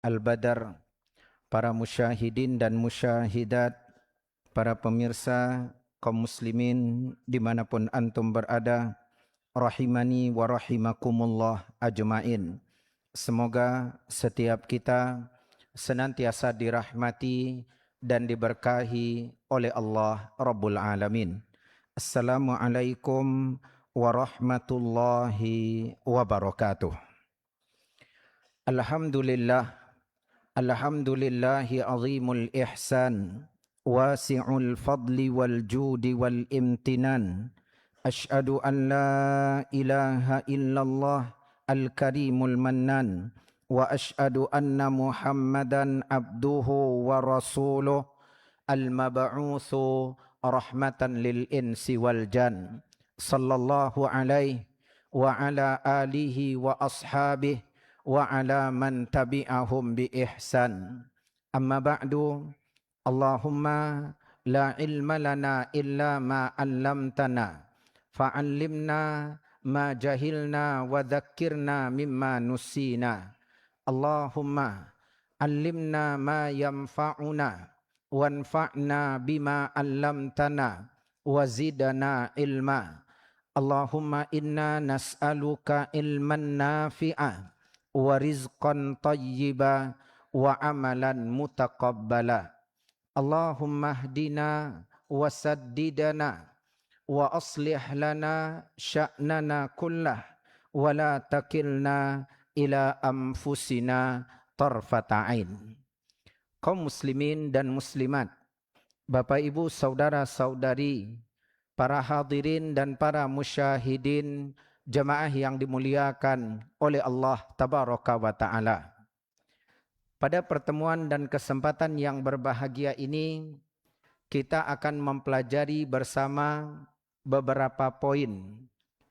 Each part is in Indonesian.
Al-Badar, para musyahidin dan musyahidat, para pemirsa kaum muslimin dimanapun antum berada, rahimani wa rahimakumullah ajma'in. Semoga setiap kita senantiasa dirahmati dan diberkahi oleh Allah Rabbul Alamin. Assalamualaikum warahmatullahi wabarakatuh. Alhamdulillah, alhamdulillahi azimul ihsan, wasi'ul fadli wal judi wal imtinan. Ashhadu an la ilaha illallah al-karimul mannan, wa ashhadu anna muhammadan abduhu wa rasuluh al-mab'utsu rahmatan lil insi wal jan. Sallallahu alaihi wa ala alihi wa ashabihi wa ala man tabi'ahum bi ihsan. Amma ba'du. Allahumma la ilma lana illa ma 'allamtana fa'allimna ma jahilna wa dhakkirna mimma nusina. Allahumma 'allimna ma yanfa'una wanfa'na bima 'allamtana wa zidna ilma. Allahumma inna nas'aluka ilman nafi'a wa rizqan tayyiba wa amalan mutaqabbala. Allahumma hdina wa saddidana wa aslih lana sya'nana kullah wa la takilna ila anfusina tarfata ain. Kaum muslimin dan muslimat, Bapak Ibu saudara-saudari, para hadirin dan para musyahidin, jemaah yang dimuliakan oleh Allah Tabaraka wa Ta'ala. Pada pertemuan dan kesempatan yang berbahagia ini, kita akan mempelajari bersama beberapa poin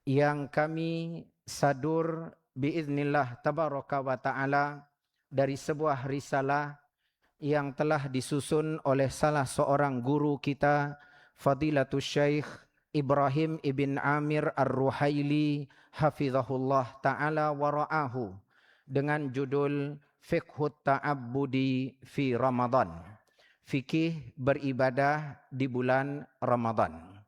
yang kami sadur biiznillah Tabaraka wa Ta'ala dari sebuah risalah yang telah disusun oleh salah seorang guru kita, Fadilatul Syekh Ibrahim ibn Amir Ar-Ruhaili hafizahullah ta'ala wa ra'ahu, dengan judul Fiqhut Ta'abbudi fi Ramadan, fikih beribadah di bulan Ramadan.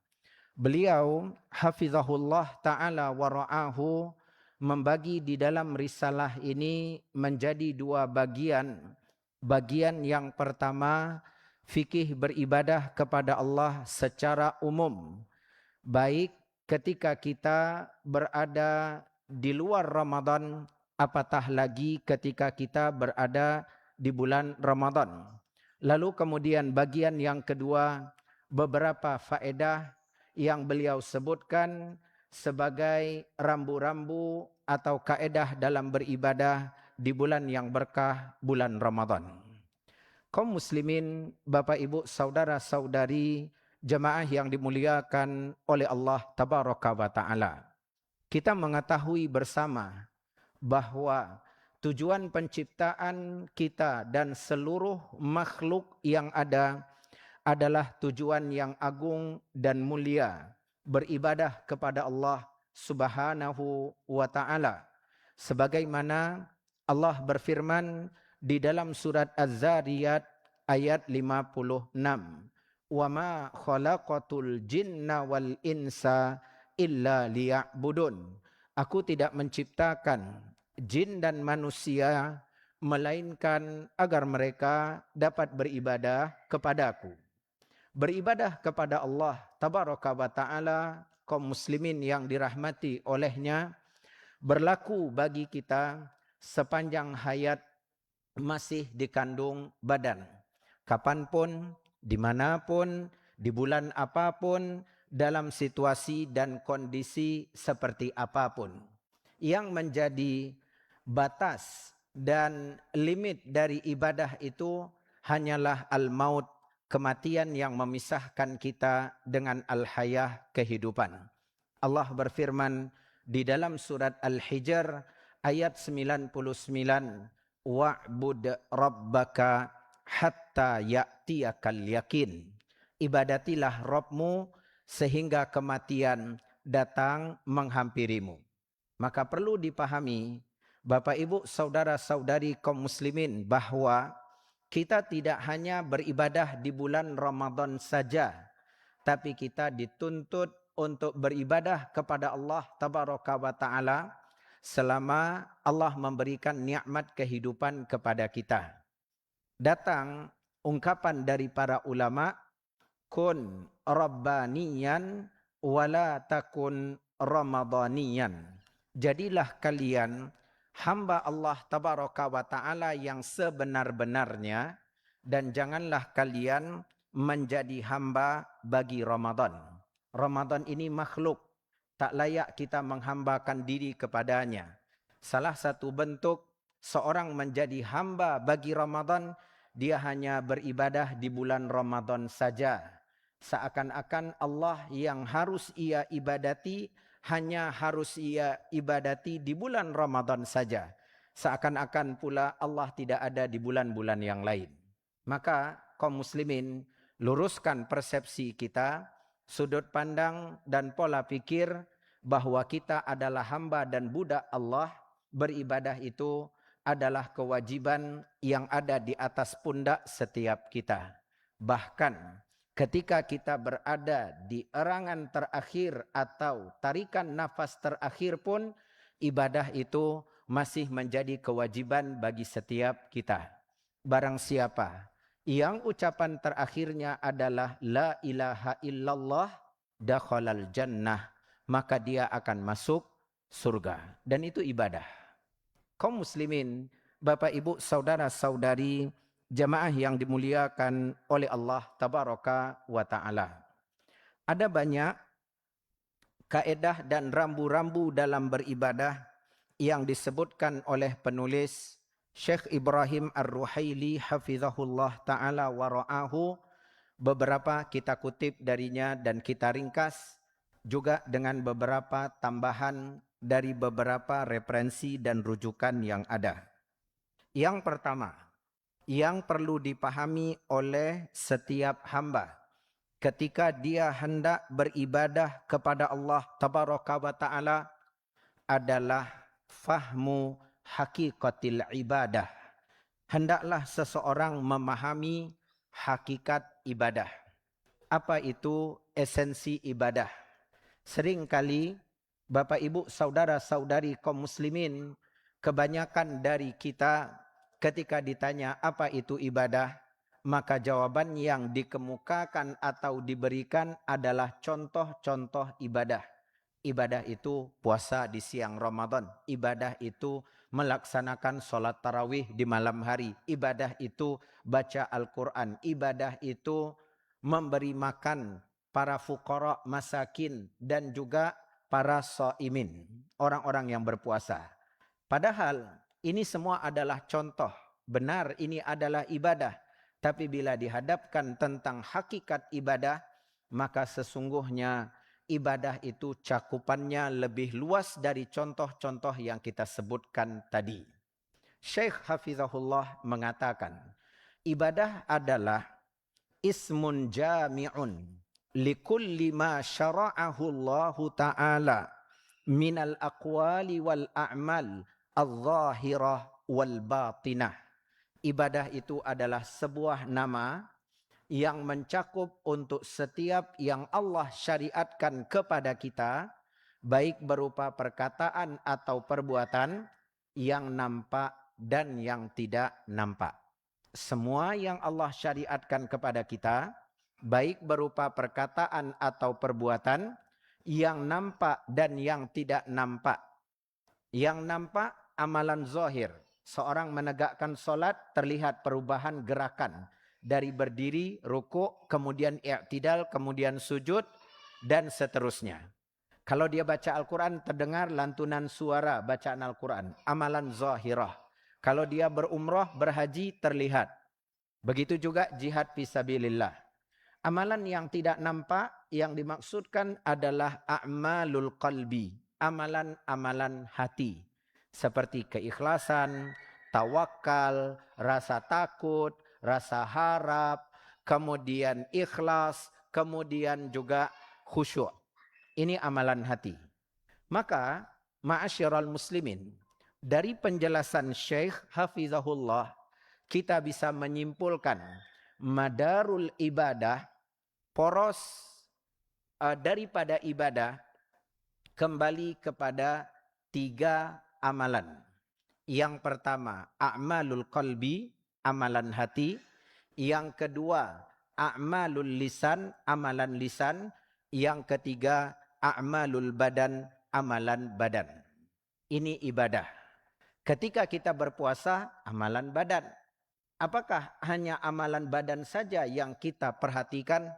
Beliau hafizahullah ta'ala wa ra'ahu membagi di dalam risalah ini menjadi dua bagian. Bagian yang pertama, fikih beribadah kepada Allah secara umum, baik ketika kita berada di luar Ramadan, apatah lagi ketika kita berada di bulan Ramadan. Lalu kemudian bagian yang kedua, beberapa faedah yang beliau sebutkan sebagai rambu-rambu atau kaedah dalam beribadah di bulan yang berkah, bulan Ramadan. Kaum muslimin, Bapak Ibu, saudara-saudari, jemaah yang dimuliakan oleh Allah Tabaraka wa Ta'ala. Kita mengetahui bersama bahwa tujuan penciptaan kita dan seluruh makhluk yang ada adalah tujuan yang agung dan mulia, beribadah kepada Allah Subhanahu wa Ta'ala. Sebagaimana Allah berfirman di dalam surat Az-Zariyat ayat 56. Wa ma khalaqatul jinna wal insa illa liya'budun. Aku tidak menciptakan jin dan manusia melainkan agar mereka dapat beribadah kepadaku. Beribadah kepada Allah Tabaraka wa Ta'ala, kaum muslimin yang dirahmati olehnya, berlaku bagi kita sepanjang hayat masih dikandung badan. Kapanpun, dimanapun, di bulan apapun, dalam situasi dan kondisi seperti apapun. Yang menjadi batas dan limit dari ibadah itu hanyalah al-maut, kematian yang memisahkan kita dengan al-hayah, kehidupan. Allah berfirman di dalam surat Al-Hijr ayat 99, wa'bud rabbaka hatta ya'tiyakal yakin. Ibadatilah Rabbmu sehingga kematian datang menghampirimu. Maka perlu dipahami Bapak Ibu, saudara-saudari kaum muslimin, bahwa kita tidak hanya beribadah di bulan Ramadan saja, tapi kita dituntut untuk beribadah kepada Allah Tabaraka wa Ta'ala selama Allah memberikan nikmat kehidupan kepada kita. Datang ungkapan dari para ulama, kun rabbaniyan wala takun ramadaniyan. Jadilah kalian hamba Allah Tabaraka wa Ta'ala yang sebenar-benarnya, dan janganlah kalian menjadi hamba bagi Ramadan. Ramadan ini makhluk, tak layak kita menghambakan diri kepadanya. Salah satu bentuk seorang menjadi hamba bagi Ramadan, dia hanya beribadah di bulan Ramadan saja. Seakan-akan Allah yang harus ia ibadati hanya harus ia ibadati di bulan Ramadan saja. Seakan-akan pula Allah tidak ada di bulan-bulan yang lain. Maka kaum muslimin, luruskan persepsi kita, sudut pandang dan pola pikir bahwa kita adalah hamba dan budak Allah. Beribadah itu adalah kewajiban yang ada di atas pundak setiap kita. Bahkan ketika kita berada di erangan terakhir atau tarikan nafas terakhir pun, ibadah itu masih menjadi kewajiban bagi setiap kita. Barang siapa yang ucapan terakhirnya adalah la ilaha illallah dakhalal jannah, maka dia akan masuk surga. Dan itu ibadah. Kaum muslimin, Bapak Ibu, saudara-saudari, jamaah yang dimuliakan oleh Allah Tabaraka wa Ta'ala. Ada banyak kaedah dan rambu-rambu dalam beribadah yang disebutkan oleh penulis Syekh Ibrahim Ar-Ruhaili hafizahullah ta'ala wa ra'ahu. Beberapa kita kutip darinya dan kita ringkas juga dengan beberapa tambahan dari beberapa referensi dan rujukan yang ada. Yang pertama, yang perlu dipahami oleh setiap hamba ketika dia hendak beribadah kepada Allah Tabaraka wa Ta'ala adalah fahmu hakikatil ibadah. Hendaklah seseorang memahami hakikat ibadah. Apa itu esensi ibadah? Seringkali Bapak Ibu saudara-saudari kaum muslimin, kebanyakan dari kita ketika ditanya apa itu ibadah, maka jawaban yang dikemukakan atau diberikan adalah contoh-contoh ibadah. Ibadah itu puasa di siang Ramadan. Ibadah itu melaksanakan sholat tarawih di malam hari. Ibadah itu baca Al-Quran. Ibadah itu memberi makan para fuqara, masakin, dan juga para shaimin, orang-orang yang berpuasa. Padahal ini semua adalah contoh. Benar, ini adalah ibadah. Tapi bila dihadapkan tentang hakikat ibadah, maka sesungguhnya ibadah itu cakupannya lebih luas dari contoh-contoh yang kita sebutkan tadi. Syekh Hafizahullah mengatakan, ibadah adalah ismun jami'un likulli ma syara'ahu Allah Ta'ala minal aqwali wal a'mal al-zahirah wal batinah. Ibadah itu adalah sebuah nama yang mencakup untuk setiap yang Allah syariatkan kepada kita, baik berupa perkataan atau perbuatan yang nampak dan yang tidak nampak. Semua yang Allah syariatkan kepada kita, baik berupa perkataan atau perbuatan yang nampak dan yang tidak nampak. Yang nampak amalan zahir. Seorang menegakkan solat terlihat perubahan gerakan. Dari berdiri, rukuk, kemudian i'tidal, kemudian sujud, dan seterusnya. Kalau dia baca Al-Quran, terdengar lantunan suara bacaan Al-Quran. Amalan zahirah. Kalau dia berumrah, berhaji, terlihat. Begitu juga jihad fisabilillah. Amalan yang tidak nampak, yang dimaksudkan adalah a'malul qalbi. Amalan-amalan hati. Seperti keikhlasan, tawakal, rasa takut, rasa harap, kemudian ikhlas, kemudian juga khusyuk. Ini amalan hati. Maka, ma'asyiral muslimin, Dari penjelasan Syekh Hafizahullah, kita bisa menyimpulkan madarul ibadah, poros daripada ibadah kembali kepada 3 amalan. Yang pertama, a'malul qalbi, amalan hati. Yang kedua, a'malul lisan, amalan lisan. Yang ketiga, a'malul badan, amalan badan. Ini ibadah. Ketika kita berpuasa, amalan badan. Apakah hanya amalan badan saja yang kita perhatikan?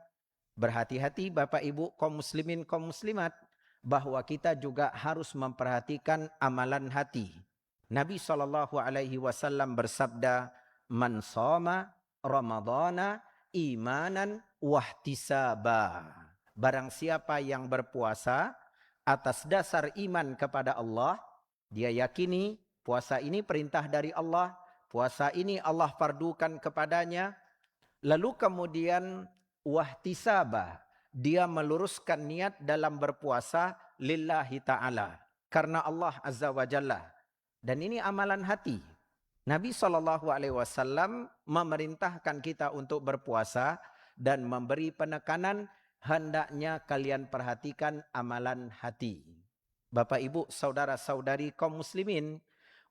Berhati-hati Bapak Ibu kaum muslimin kaum muslimat, bahwa kita juga harus memperhatikan amalan hati. Nabi SAW bersabda, "Man shoma Ramadhana imanan wahtisaba." Barang siapa yang berpuasa atas dasar iman kepada Allah, dia yakini puasa ini perintah dari Allah, puasa ini Allah fardukan kepadanya, lalu kemudian wahtisaba, dia meluruskan niat dalam berpuasa lillahi ta'ala, karena Allah Azza wa Jalla. Dan ini amalan hati. Nabi SAW memerintahkan kita untuk berpuasa dan memberi penekanan, hendaknya kalian perhatikan amalan hati. Bapak Ibu, saudara-saudari kaum muslimin,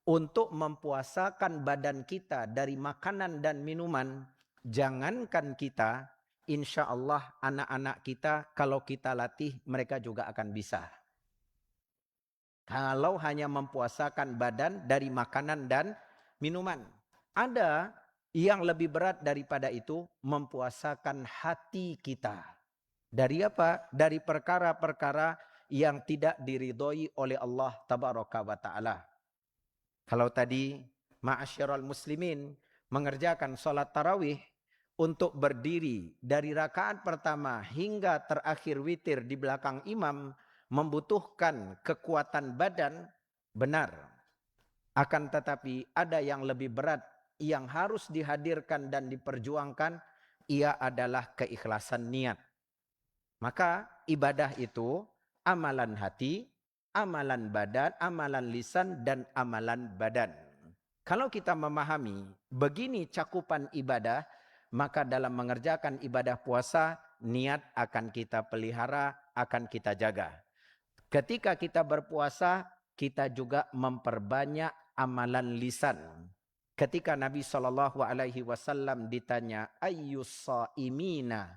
untuk mempuasakan badan kita dari makanan dan minuman, jangankan kita, insya Allah anak-anak kita kalau kita latih mereka juga akan bisa. Kalau hanya mempuasakan badan dari makanan dan minuman. Ada yang lebih berat daripada itu, mempuasakan hati kita. Dari apa? Dari perkara-perkara yang tidak diridhoi oleh Allah Tabaraka wa Ta'ala. Kalau tadi ma'asyiral muslimin mengerjakan sholat tarawih untuk berdiri dari rakaat pertama hingga terakhir witir di belakang imam membutuhkan kekuatan badan, benar. Akan tetapi ada yang lebih berat yang harus dihadirkan dan diperjuangkan, ia adalah keikhlasan niat. Maka ibadah itu amalan hati, amalan badan, amalan lisan, dan amalan badan. Kalau kita memahami begini cakupan ibadah, maka dalam mengerjakan ibadah puasa, niat akan kita pelihara, akan kita jaga. Ketika kita berpuasa, kita juga memperbanyak amalan lisan. Ketika Nabi SAW ditanya, ayyus sha'imina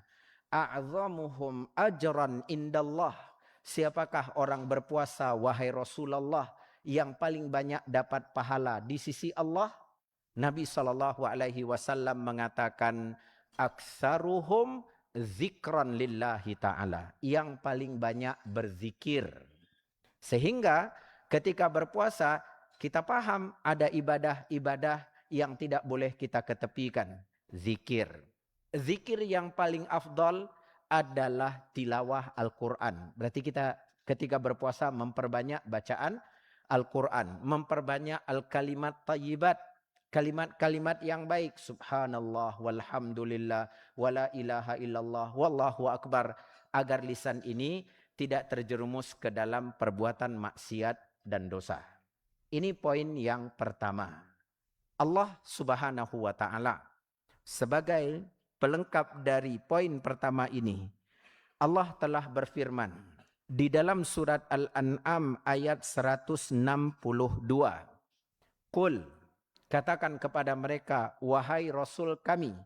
a'zamuhum ajran indallah, siapakah orang berpuasa wahai Rasulullah yang paling banyak dapat pahala di sisi Allah? Nabi SAW mengatakan, aksaruhum zikran lillahi ta'ala, yang paling banyak berzikir. Sehingga ketika berpuasa, kita paham ada ibadah-ibadah yang tidak boleh kita ketepikan. Zikir. Zikir yang paling afdal adalah tilawah Al-Quran. Berarti kita ketika berpuasa memperbanyak bacaan Al-Quran. Memperbanyak al-kalimat tayyibat. Kalimat-kalimat yang baik. Subhanallah, walhamdulillah, wala ilaha illallah, wallahu akbar. Agar lisan ini tidak terjerumus ke dalam perbuatan maksiat dan dosa. Ini poin yang pertama. Allah Subhanahu wa ta'ala sebagai pelengkap dari poin pertama ini, Allah telah berfirman di dalam surat Al-An'am ayat 162. Qul, katakan kepada mereka, wahai Rasul kami,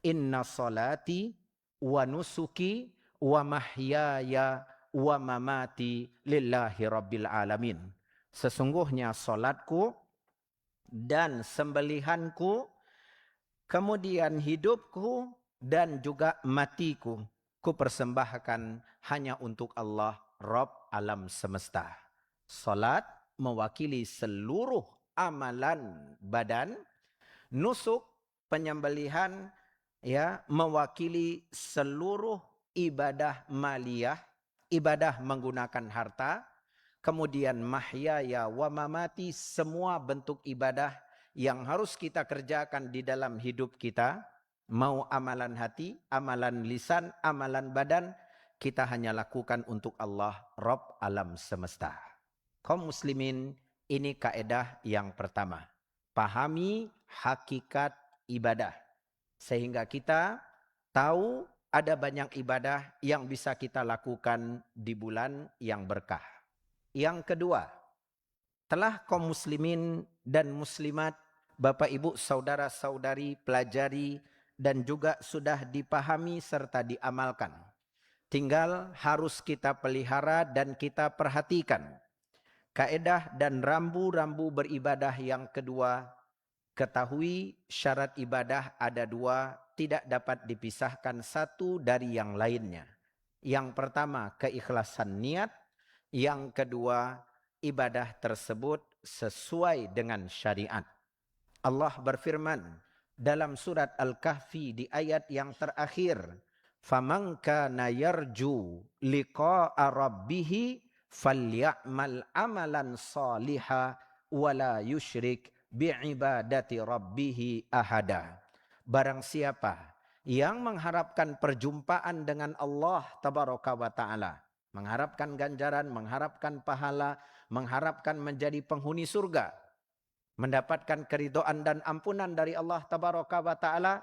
inna salati wa nusuki wa mahyaya wa mamati lillahi rabbil alamin. Sesungguhnya salatku dan sembelihanku, kemudian hidupku dan juga matiku, ku persembahkan hanya untuk Allah, Rabb alam semesta. Salat mewakili seluruh amalan badan, nusuk, penyembelihan, ya, mewakili seluruh ibadah maliyah, ibadah menggunakan harta, kemudian mahyaya wa mamati, semua bentuk ibadah yang harus kita kerjakan di dalam hidup kita, mau amalan hati, amalan lisan, amalan badan, kita hanya lakukan untuk Allah, Rabb alam semesta. Kaum muslimin, Ini kaedah yang pertama. Pahami hakikat ibadah. Sehingga kita tahu ada banyak ibadah yang bisa kita lakukan di bulan yang berkah. Yang kedua, telah kaum muslimin dan muslimat, Bapak Ibu, saudara-saudari pelajari dan juga sudah dipahami serta diamalkan. Tinggal harus kita pelihara dan kita perhatikan. Kaedah dan rambu-rambu beribadah yang kedua, ketahui syarat ibadah ada dua, tidak dapat dipisahkan satu dari yang lainnya. Yang pertama, keikhlasan niat. Yang kedua, ibadah tersebut sesuai dengan syariat. Allah berfirman dalam surat Al-Kahfi di ayat yang terakhir, "Faman kana yarju liqa'a rabbih falyamal amalan salihah wala yusyrik bi'ibadati rabbih ahada." Barang siapa yang mengharapkan perjumpaan dengan Allah tabaraka wa taala, mengharapkan ganjaran, mengharapkan pahala, mengharapkan menjadi penghuni surga, mendapatkan keridhaan dan ampunan dari Allah tabaraka wa taala,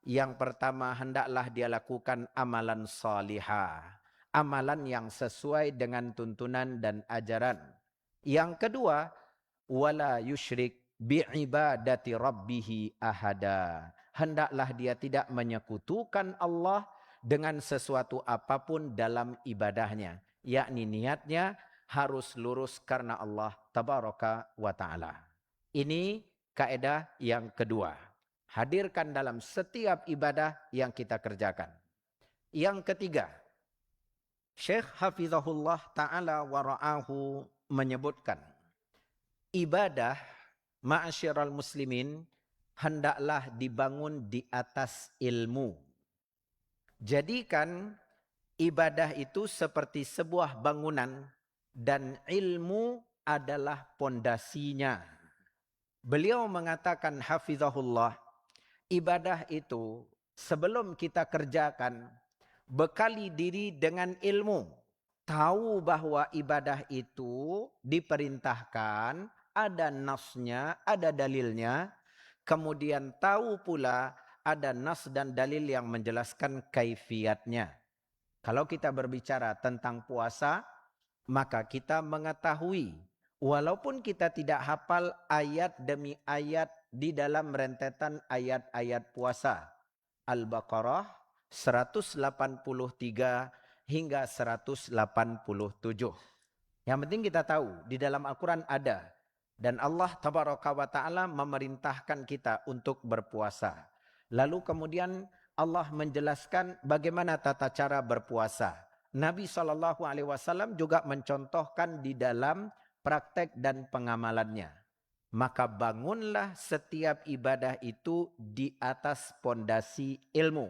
yang pertama hendaklah dia lakukan amalan salihah, amalan yang sesuai dengan tuntunan dan ajaran. Yang kedua, wala yusyrik bi'ibadati rabbih ahada. Hendaklah dia tidak menyekutukan Allah dengan sesuatu apapun dalam ibadahnya, yakni niatnya harus lurus karena Allah tabaraka wa taala. Ini kaedah yang kedua. Hadirkan dalam setiap ibadah yang kita kerjakan. Yang ketiga, Syekh Hafizahullah Ta'ala wa ra'ahu menyebutkan, ibadah ma'asyiral muslimin hendaklah dibangun di atas ilmu. Jadikan ibadah itu seperti sebuah bangunan dan ilmu adalah pondasinya. Beliau mengatakan hafizahullah, ibadah itu sebelum kita kerjakan, bekali diri dengan ilmu. Tahu bahwa ibadah itu diperintahkan, ada nasnya, ada dalilnya. Kemudian tahu pula ada nas dan dalil yang menjelaskan kaifiatnya. Kalau kita berbicara tentang puasa, maka kita mengetahui, walaupun kita tidak hafal ayat demi ayat di dalam rentetan ayat-ayat puasa. Al-Baqarah 183 hingga 187. Yang penting kita tahu di dalam Al-Quran ada. Dan Allah tabaraka wa ta'ala memerintahkan kita untuk berpuasa. Lalu kemudian Allah menjelaskan bagaimana tata cara berpuasa. Nabi SAW juga mencontohkan di dalam praktek dan pengamalannya. Maka bangunlah setiap ibadah itu di atas pondasi ilmu.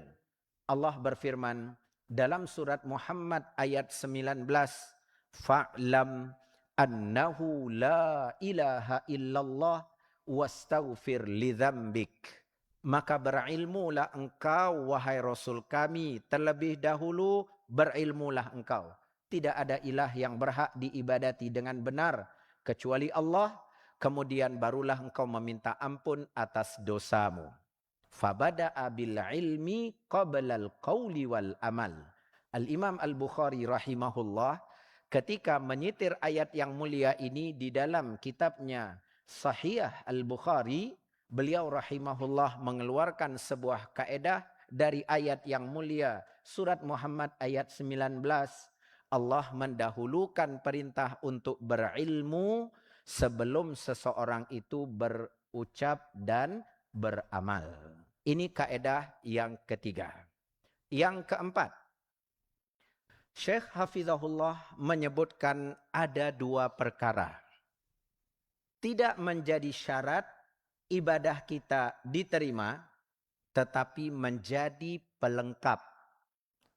Allah berfirman dalam surat Muhammad ayat 19, "Fa'lam annahu la ilaha illallah wastaghfir lidzambik." Maka berilmulah engkau wahai Rasul kami, terlebih dahulu berilmulah engkau. Tidak ada ilah yang berhak diibadati dengan benar kecuali Allah. Kemudian barulah engkau meminta ampun atas dosamu. Fabada'a bil ilmi qablal qawli wal amal. Al-Imam Al-Bukhari rahimahullah ketika menyitir ayat yang mulia ini di dalam kitabnya Sahih Al-Bukhari, beliau rahimahullah mengeluarkan sebuah kaedah dari ayat yang mulia surat Muhammad ayat 19. Allah mendahulukan perintah untuk berilmu sebelum seseorang itu berucap dan beramal. Ini kaedah yang ketiga. Yang keempat, Syekh Hafizahullah menyebutkan ada dua perkara. Tidak menjadi syarat ibadah kita diterima, tetapi menjadi pelengkap.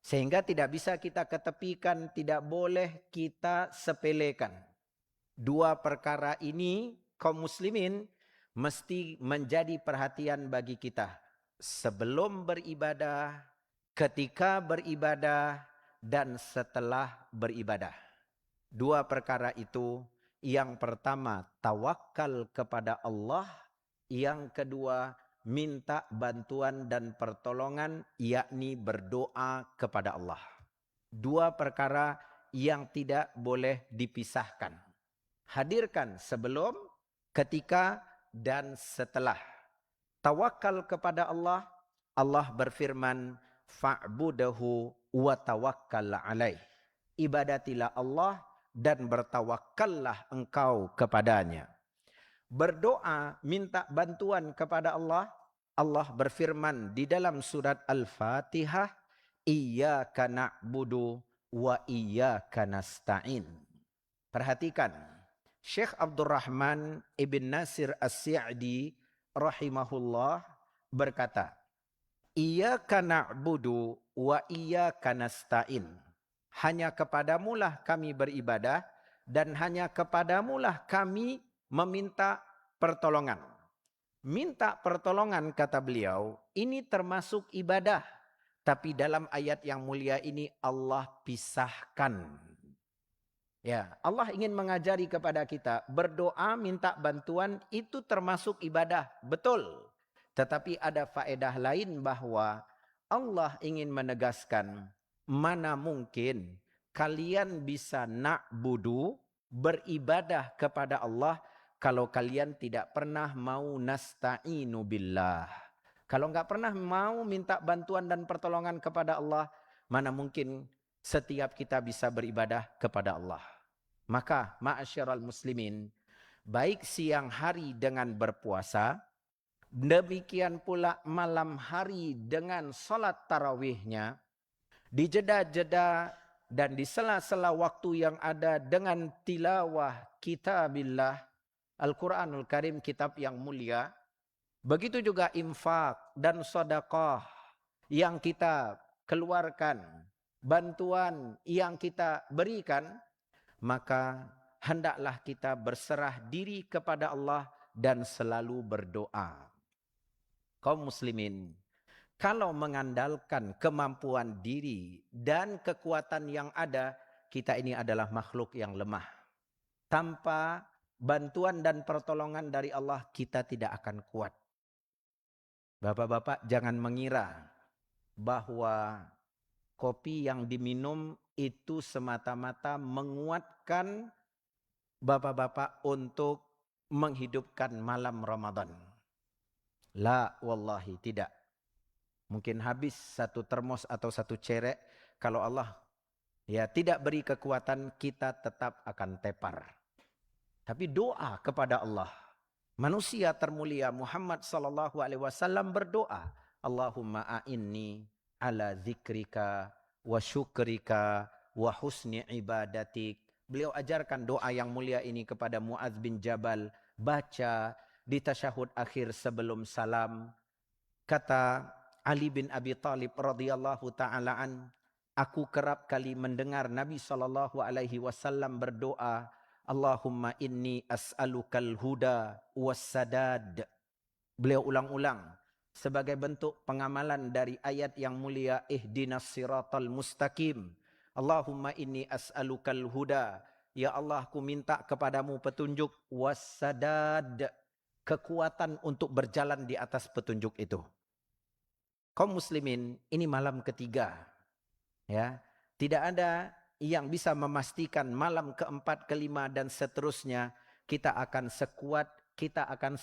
Sehingga tidak bisa kita ketepikan, tidak boleh kita sepelekan. Dua perkara ini kaum muslimin mesti menjadi perhatian bagi kita. Sebelum beribadah, ketika beribadah, dan setelah beribadah. Dua perkara itu Yang pertama, tawakal kepada Allah. Yang kedua, minta bantuan dan pertolongan, yakni berdoa kepada Allah. Dua perkara yang tidak boleh dipisahkan. Hadirkan sebelum, ketika, dan setelah. Tawakal kepada Allah. Allah berfirman, fa'budahu wa tawakkal alaih. Ibadatilah Allah dan bertawakkallah engkau kepadanya. Berdoa, minta bantuan kepada Allah. Allah berfirman di dalam surat Al-Fatihah, Iyyaka na'budu wa iyyaka nasta'in. Perhatikan, Syekh Abdurrahman Ibn Nasir As-Sa'di rahimahullah berkata, Iyyaka na'budu wa iyyaka nasta'in. Hanya kepadamulah kami beribadah dan hanya kepadamulah kami meminta pertolongan. Minta pertolongan, kata beliau, ini termasuk ibadah. Tapi dalam ayat yang mulia ini Allah pisahkan. Ya, Allah ingin mengajari kepada kita, berdoa minta bantuan itu termasuk ibadah, betul. Tetapi ada faedah lain bahwa Allah ingin menegaskan, mana mungkin kalian bisa na'budu, beribadah kepada Allah, kalau kalian tidak pernah mau nasta'inu billah. Kalau enggak pernah mau minta bantuan dan pertolongan kepada Allah, mana mungkin setiap kita bisa beribadah kepada Allah. Maka ma'asyiral muslimin, baik siang hari dengan berpuasa, demikian pula malam hari dengan salat tarawihnya, di jeda-jeda dan di sela-sela waktu yang ada dengan tilawah kitabillah, Al-Quranul Karim, kitab yang mulia. Begitu juga infak dan sedekah yang kita keluarkan, bantuan yang kita berikan, maka hendaklah kita berserah diri kepada Allah dan selalu berdoa. Kaum muslimin, kalau mengandalkan kemampuan diri dan kekuatan yang ada, kita ini adalah makhluk yang lemah. Tanpa bantuan dan pertolongan dari Allah, kita tidak akan kuat. Bapak-bapak jangan mengira bahwa kopi yang diminum itu semata-mata menguatkan bapak-bapak untuk menghidupkan malam Ramadan. La wallahi, tidak. Mungkin habis satu termos atau satu cerek, kalau Allah tidak beri kekuatan, kita tetap akan tepar. Tapi doa kepada Allah. Manusia termulia Muhammad sallallahu alaihi wasallam berdoa, Allahumma a'inni ala zikrika wa syukrika wa husni ibadatik. Beliau ajarkan doa yang mulia ini kepada Muadz bin Jabal, baca di tasyahud akhir sebelum salam. Kata Ali bin Abi Thalib radhiyallahu taala an, aku kerap kali mendengar Nabi sallallahu alaihi wasallam berdoa, Allahumma inni as'alukal huda wassadad. Beliau ulang-ulang sebagai bentuk pengamalan dari ayat yang mulia, ihdinas siratal mustaqim. Allahumma inni as'alukal huda. Ya Allah, ku minta kepadamu petunjuk, wassadad, kekuatan untuk berjalan di atas petunjuk itu. Kaum muslimin, ini malam ketiga. Ya, tidak ada yang bisa memastikan malam keempat, kelima dan seterusnya kita akan sekuat, kita akan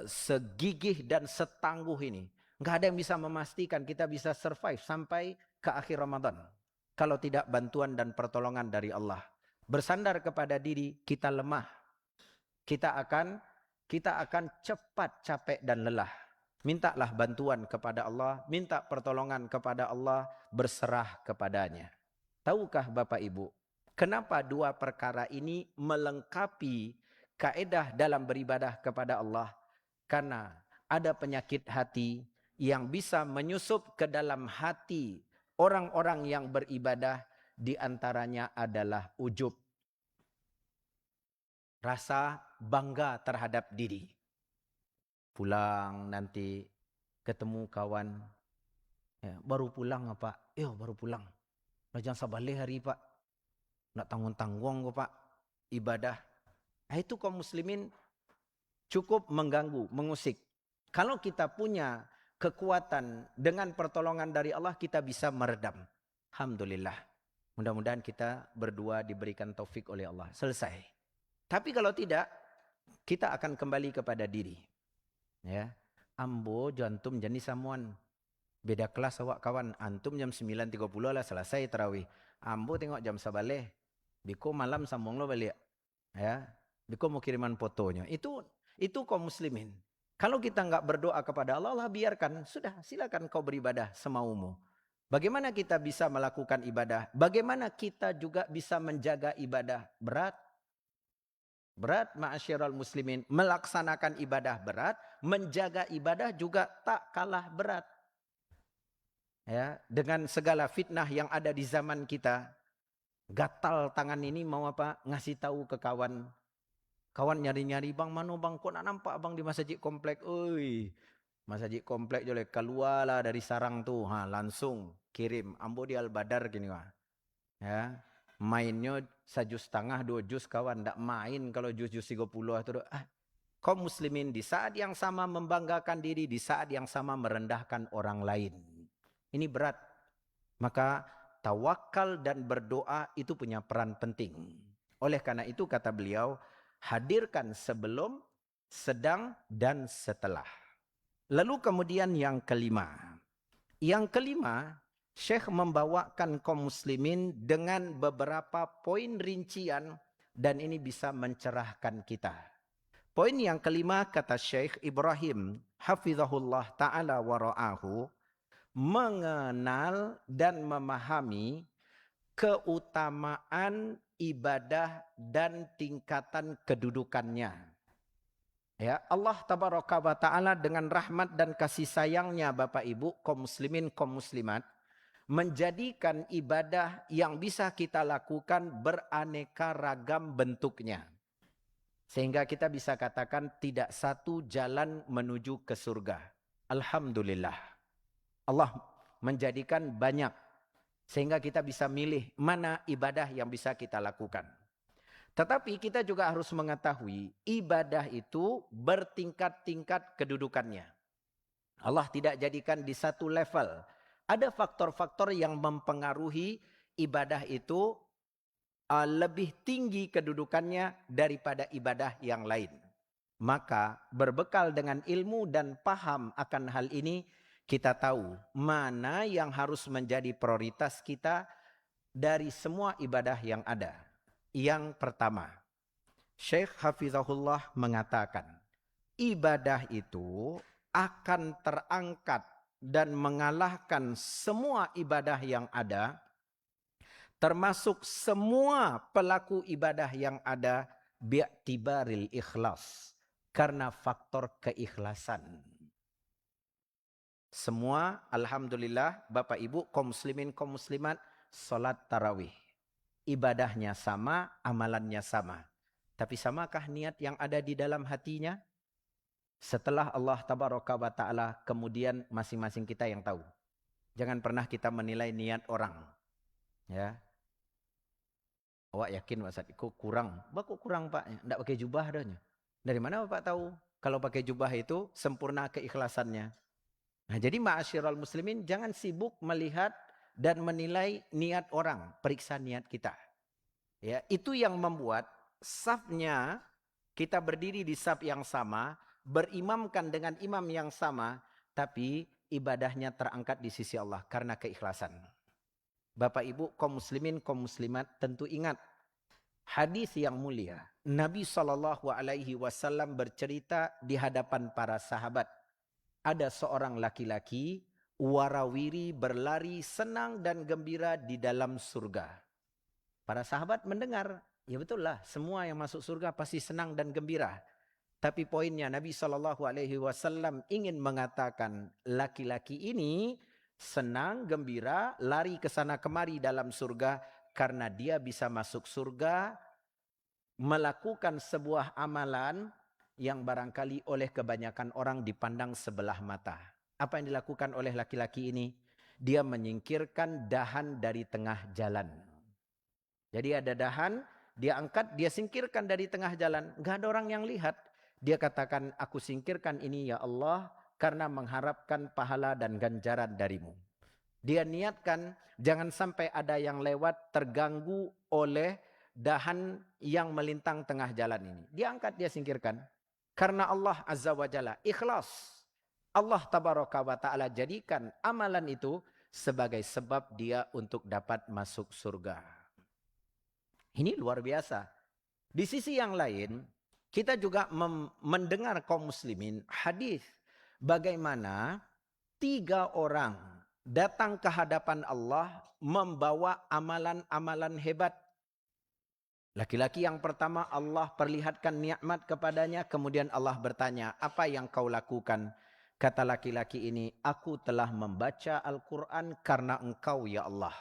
segigih dan setangguh ini. Enggak ada yang bisa memastikan kita bisa survive sampai ke akhir Ramadan kalau tidak bantuan dan pertolongan dari Allah. Bersandar kepada diri, kita lemah. Kita akan cepat capek dan lelah. Mintalah bantuan kepada Allah, minta pertolongan kepada Allah, berserah kepadanya. Tahukah Bapak Ibu, kenapa dua perkara ini melengkapi kaedah dalam beribadah kepada Allah? Karena ada penyakit hati yang bisa menyusup ke dalam hati orang-orang yang beribadah, di antaranya adalah ujub. Rasa bangga terhadap diri. Pulang nanti ketemu kawan, baru pulang Pak? Baru pulang. Jangan sabalik hari Pak. Nggak tanggung-tanggung kok Pak, ibadah. Nah, itu kaum muslimin cukup mengganggu, mengusik. Kalau kita punya kekuatan dengan pertolongan dari Allah, kita bisa meredam. Alhamdulillah. Mudah-mudahan kita berdua diberikan taufik oleh Allah. Selesai. Tapi kalau tidak, kita akan kembali kepada diri. Ya, ambo jantum jenis samuan. Beda kelas awak kawan. Antum jam 9.30 lah selesai tarawih. Ambo tengok jam sabaleh. Biko malam sambung lo balik. Ya, biko mau kiriman fotonya. Itu kaum muslimin. Kalau kita nggak berdoa kepada Allah, Allah biarkan. Sudah, silakan kau beribadah semaumu. Bagaimana kita bisa melakukan ibadah? Bagaimana kita juga bisa menjaga ibadah? Berat. Berat ma'asyiral muslimin. Melaksanakan ibadah berat. Menjaga ibadah juga tak kalah berat. Ya, dengan segala fitnah yang ada di zaman kita. Gatal tangan ini mau apa? Ngasih tahu ke kawan. Kawan nyari-nyari, bang mana bang, kok nak nampak bang di masjid komplek. Oi, masjid komplek jolek keluarlah dari sarang tuh. Langsung kirim. Ambo di Al-Badar gini wah. Ya, mainnya 1,5 juz 2 juz kawan. Ndak main kalau juz 30 itu. Kaum muslimin di saat yang sama membanggakan diri, di saat yang sama merendahkan orang lain. Ini berat. Maka tawakal dan berdoa itu punya peran penting. Oleh karena itu kata beliau, hadirkan sebelum, sedang, dan setelah. Lalu kemudian yang kelima. Yang kelima, Syekh membawakan kaum muslimin dengan beberapa poin rincian dan ini bisa mencerahkan kita. Poin yang kelima kata Syekh Ibrahim hafizahullah ta'ala wa ra'ahu, mengenal dan memahami keutamaan ibadah dan tingkatan kedudukannya. Ya, Allah tabaraka wa taala dengan rahmat dan kasih sayangnya Bapak Ibu kaum muslimin kaum muslimat menjadikan ibadah yang bisa kita lakukan beraneka ragam bentuknya. Sehingga kita bisa katakan tidak satu jalan menuju ke surga. Alhamdulillah. Allah menjadikan banyak. Sehingga kita bisa milih mana ibadah yang bisa kita lakukan. Tetapi kita juga harus mengetahui ibadah itu bertingkat-tingkat kedudukannya. Allah tidak jadikan di satu level. Ada faktor-faktor yang mempengaruhi ibadah itu lebih tinggi kedudukannya daripada ibadah yang lain. Maka berbekal dengan ilmu dan paham akan hal ini, kita tahu mana yang harus menjadi prioritas kita dari semua ibadah yang ada. Yang pertama, Syekh Hafizahullah mengatakan, ibadah itu akan terangkat dan mengalahkan semua ibadah yang ada, termasuk semua pelaku ibadah yang ada, bi'tibaril ikhlas, karena faktor keikhlasan. Semua alhamdulillah Bapak Ibu kaum muslimin kaum muslimat salat tarawih. Ibadahnya sama, amalannya sama. Tapi samakah niat yang ada di dalam hatinya? Setelah Allah tabaraka wa taala kemudian masing-masing kita yang tahu. Jangan pernah kita menilai niat orang. Ya. Awak yakin Pak kok kurang? Kok kurang Pak? Enggak pakai jubah adanya. Dari mana Bapak tahu? Kalau pakai jubah itu sempurna keikhlasannya. Nah, jadi ma'asyiral muslimin jangan sibuk melihat dan menilai niat orang, periksa niat kita. Ya, itu yang membuat safnya kita berdiri di saf yang sama, berimamkan dengan imam yang sama, tapi ibadahnya terangkat di sisi Allah karena keikhlasan. Bapak Ibu kaum muslimin kaum muslimat tentu ingat hadis yang mulia. Nabi SAW bercerita di hadapan para sahabat. Ada seorang laki-laki warawiri berlari senang dan gembira di dalam surga. Para sahabat mendengar, ya betul lah, semua yang masuk surga pasti senang dan gembira. Tapi poinnya Nabi SAW ingin mengatakan laki-laki ini senang, gembira, lari ke sana kemari dalam surga karena dia bisa masuk surga melakukan sebuah amalan yang barangkali oleh kebanyakan orang dipandang sebelah mata. Apa yang dilakukan oleh laki-laki ini? Dia menyingkirkan dahan dari tengah jalan. Jadi ada dahan, dia angkat, dia singkirkan dari tengah jalan. Nggak ada orang yang lihat. Dia katakan, aku singkirkan ini ya Allah karena mengharapkan pahala dan ganjaran darimu. Dia niatkan jangan sampai ada yang lewat terganggu oleh dahan yang melintang tengah jalan ini. Dia angkat, dia singkirkan. Karena Allah Azza wa Jalla ikhlas. Allah Tabaraka wa Ta'ala jadikan amalan itu sebagai sebab dia untuk dapat masuk surga. Ini luar biasa. Di sisi yang lain, kita juga mendengar kaum muslimin hadis bagaimana 3 orang datang ke hadapan Allah membawa amalan-amalan hebat. Laki-laki yang pertama Allah perlihatkan nikmat kepadanya, kemudian Allah bertanya, apa yang kau lakukan? Kata laki-laki ini, aku telah membaca Al-Quran karena engkau ya Allah.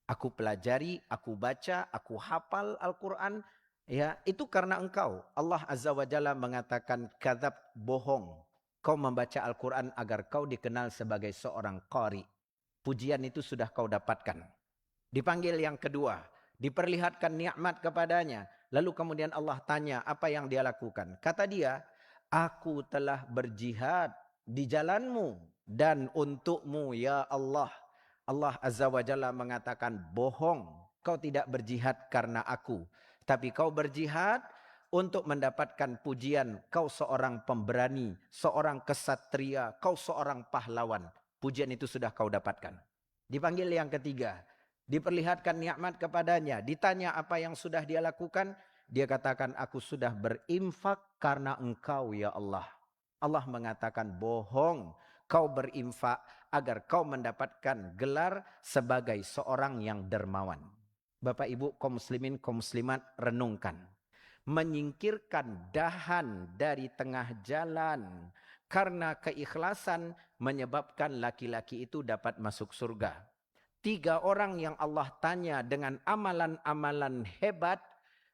Aku pelajari, aku baca, aku hafal Al-Quran. Ya, itu karena engkau. Allah Azza wa Jalla mengatakan, kadzab, bohong. Kau membaca Al-Quran agar kau dikenal sebagai seorang qari. Pujian itu sudah kau dapatkan. Dipanggil yang kedua. Diperlihatkan nikmat kepadanya. Lalu kemudian Allah tanya apa yang dia lakukan. Kata dia, aku telah berjihad di jalanmu dan untukmu ya Allah. Allah Azza wa Jalla mengatakan bohong. Kau tidak berjihad karena aku. Tapi kau berjihad untuk mendapatkan pujian. Kau seorang pemberani, seorang kesatria, kau seorang pahlawan. Pujian itu sudah kau dapatkan. Dipanggil yang ketiga. Diperlihatkan nikmat kepadanya. Ditanya apa yang sudah dia lakukan. Dia katakan aku sudah berinfak karena engkau ya Allah. Allah mengatakan bohong. Kau berinfak agar kau mendapatkan gelar sebagai seorang yang dermawan. Bapak ibu kaum muslimin kaum muslimat renungkan. Menyingkirkan dahan dari tengah jalan karena keikhlasan menyebabkan laki-laki itu dapat masuk surga. 3 orang yang Allah tanya dengan amalan-amalan hebat,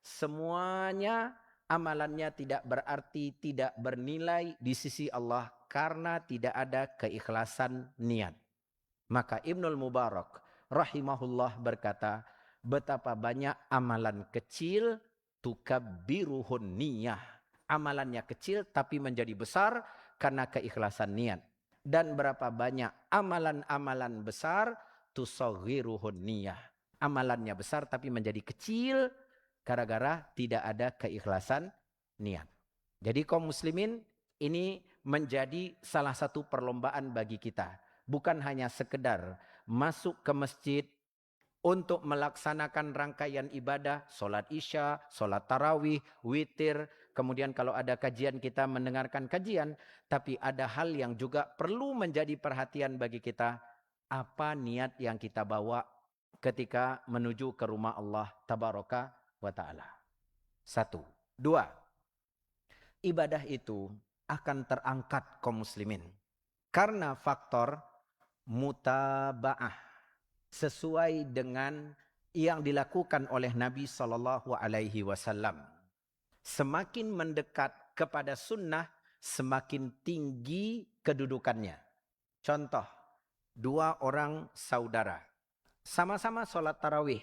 semuanya amalannya tidak berarti, tidak bernilai di sisi Allah karena tidak ada keikhlasan niat. Maka Ibnul Mubarak rahimahullah berkata, betapa banyak amalan kecil tukabbiruhun niyah. Amalannya kecil tapi menjadi besar karena keikhlasan niat. Dan berapa banyak amalan-amalan besar tusaghiruhun niyah. Amalannya besar tapi menjadi kecil gara-gara tidak ada keikhlasan niat. Jadi kaum muslimin ini menjadi salah satu perlombaan bagi kita. Bukan hanya sekedar masuk ke masjid untuk melaksanakan rangkaian ibadah, solat isya, solat tarawih, witir. Kemudian kalau ada kajian kita mendengarkan kajian. Tapi ada hal yang juga perlu menjadi perhatian bagi kita. Apa niat yang kita bawa ketika menuju ke rumah Allah Tabaraka wa Ta'ala. 1. 2. Ibadah itu akan terangkat kaum muslimin. Karena faktor mutaba'ah. Sesuai dengan yang dilakukan oleh Nabi SAW. Semakin mendekat kepada sunnah, semakin tinggi kedudukannya. Contoh, 2 orang saudara. Sama-sama sholat tarawih.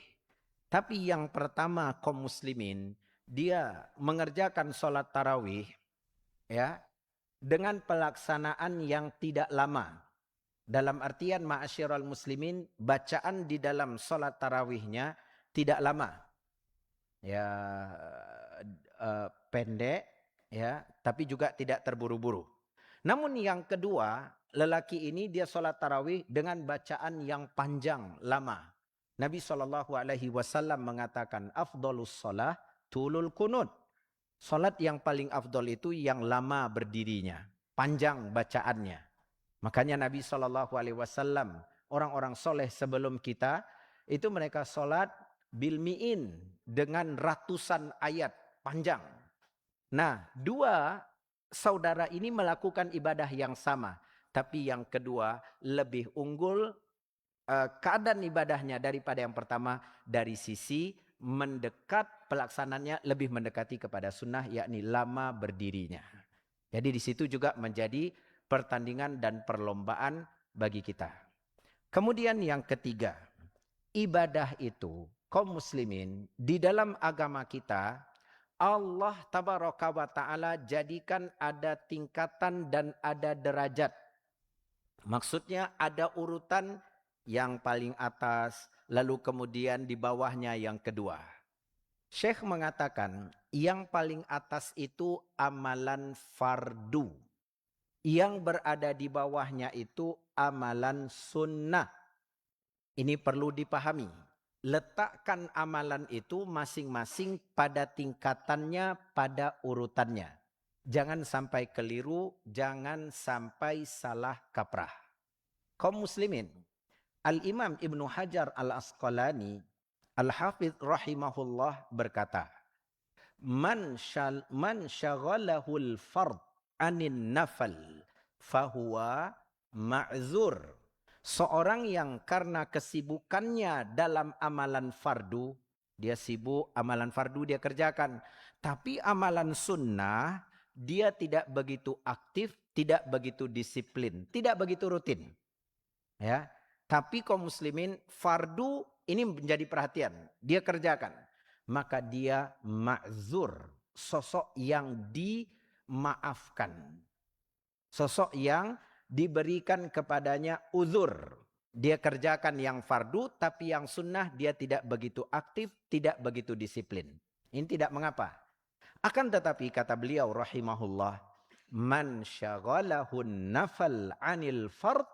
Tapi yang pertama kaum muslimin, dia mengerjakan sholat tarawih ya, dengan pelaksanaan yang tidak lama. Dalam artian ma'asyiral muslimin, bacaan di dalam sholat tarawihnya tidak lama. Ya pendek ya, tapi juga tidak terburu-buru. Namun yang kedua, lelaki ini dia sholat tarawih dengan bacaan yang panjang, lama. Nabi SAW mengatakan, afdolus sholah tulul kunut. Sholat yang paling afdol itu yang lama berdirinya, panjang bacaannya. Makanya Nabi SAW, orang-orang soleh sebelum kita, itu mereka sholat bilmi'in dengan ratusan ayat panjang. Nah, 2 saudara ini melakukan ibadah yang sama. Tapi yang kedua lebih unggul keadaan ibadahnya daripada yang pertama dari sisi mendekat pelaksananya lebih mendekati kepada sunnah, yakni lama berdirinya. Jadi di situ juga menjadi pertandingan dan perlombaan bagi kita. Kemudian yang ketiga, ibadah itu kaum muslimin, di dalam agama kita, Allah tabaraka wa ta'ala jadikan ada tingkatan dan ada derajat. Maksudnya ada urutan yang paling atas, lalu kemudian di bawahnya yang kedua. Syekh mengatakan yang paling atas itu amalan fardu. Yang berada di bawahnya itu amalan sunnah. Ini perlu dipahami. Letakkan amalan itu masing-masing pada tingkatannya, pada urutannya. Jangan sampai keliru, jangan sampai salah kaprah. Kaum muslimin, Al-Imam Ibnu Hajar Al-Asqalani, Al-Hafidh rahimahullah berkata, Man syaghalahul fard anin nafal fahuwa ma'zur. Seorang yang karena kesibukannya dalam amalan fardu, dia sibuk, amalan fardu dia kerjakan. Tapi amalan sunnah, dia tidak begitu aktif, tidak begitu disiplin, tidak begitu rutin. Ya, tapi kaum muslimin, fardu ini menjadi perhatian, dia kerjakan. Maka dia ma'zur, sosok yang dimaafkan. Sosok yang diberikan kepadanya uzur. Dia kerjakan yang fardu, tapi yang sunnah dia tidak begitu aktif, tidak begitu disiplin. Ini tidak mengapa. Akan tetapi kata beliau rahimahullah, man syaghalahun nafal anil fard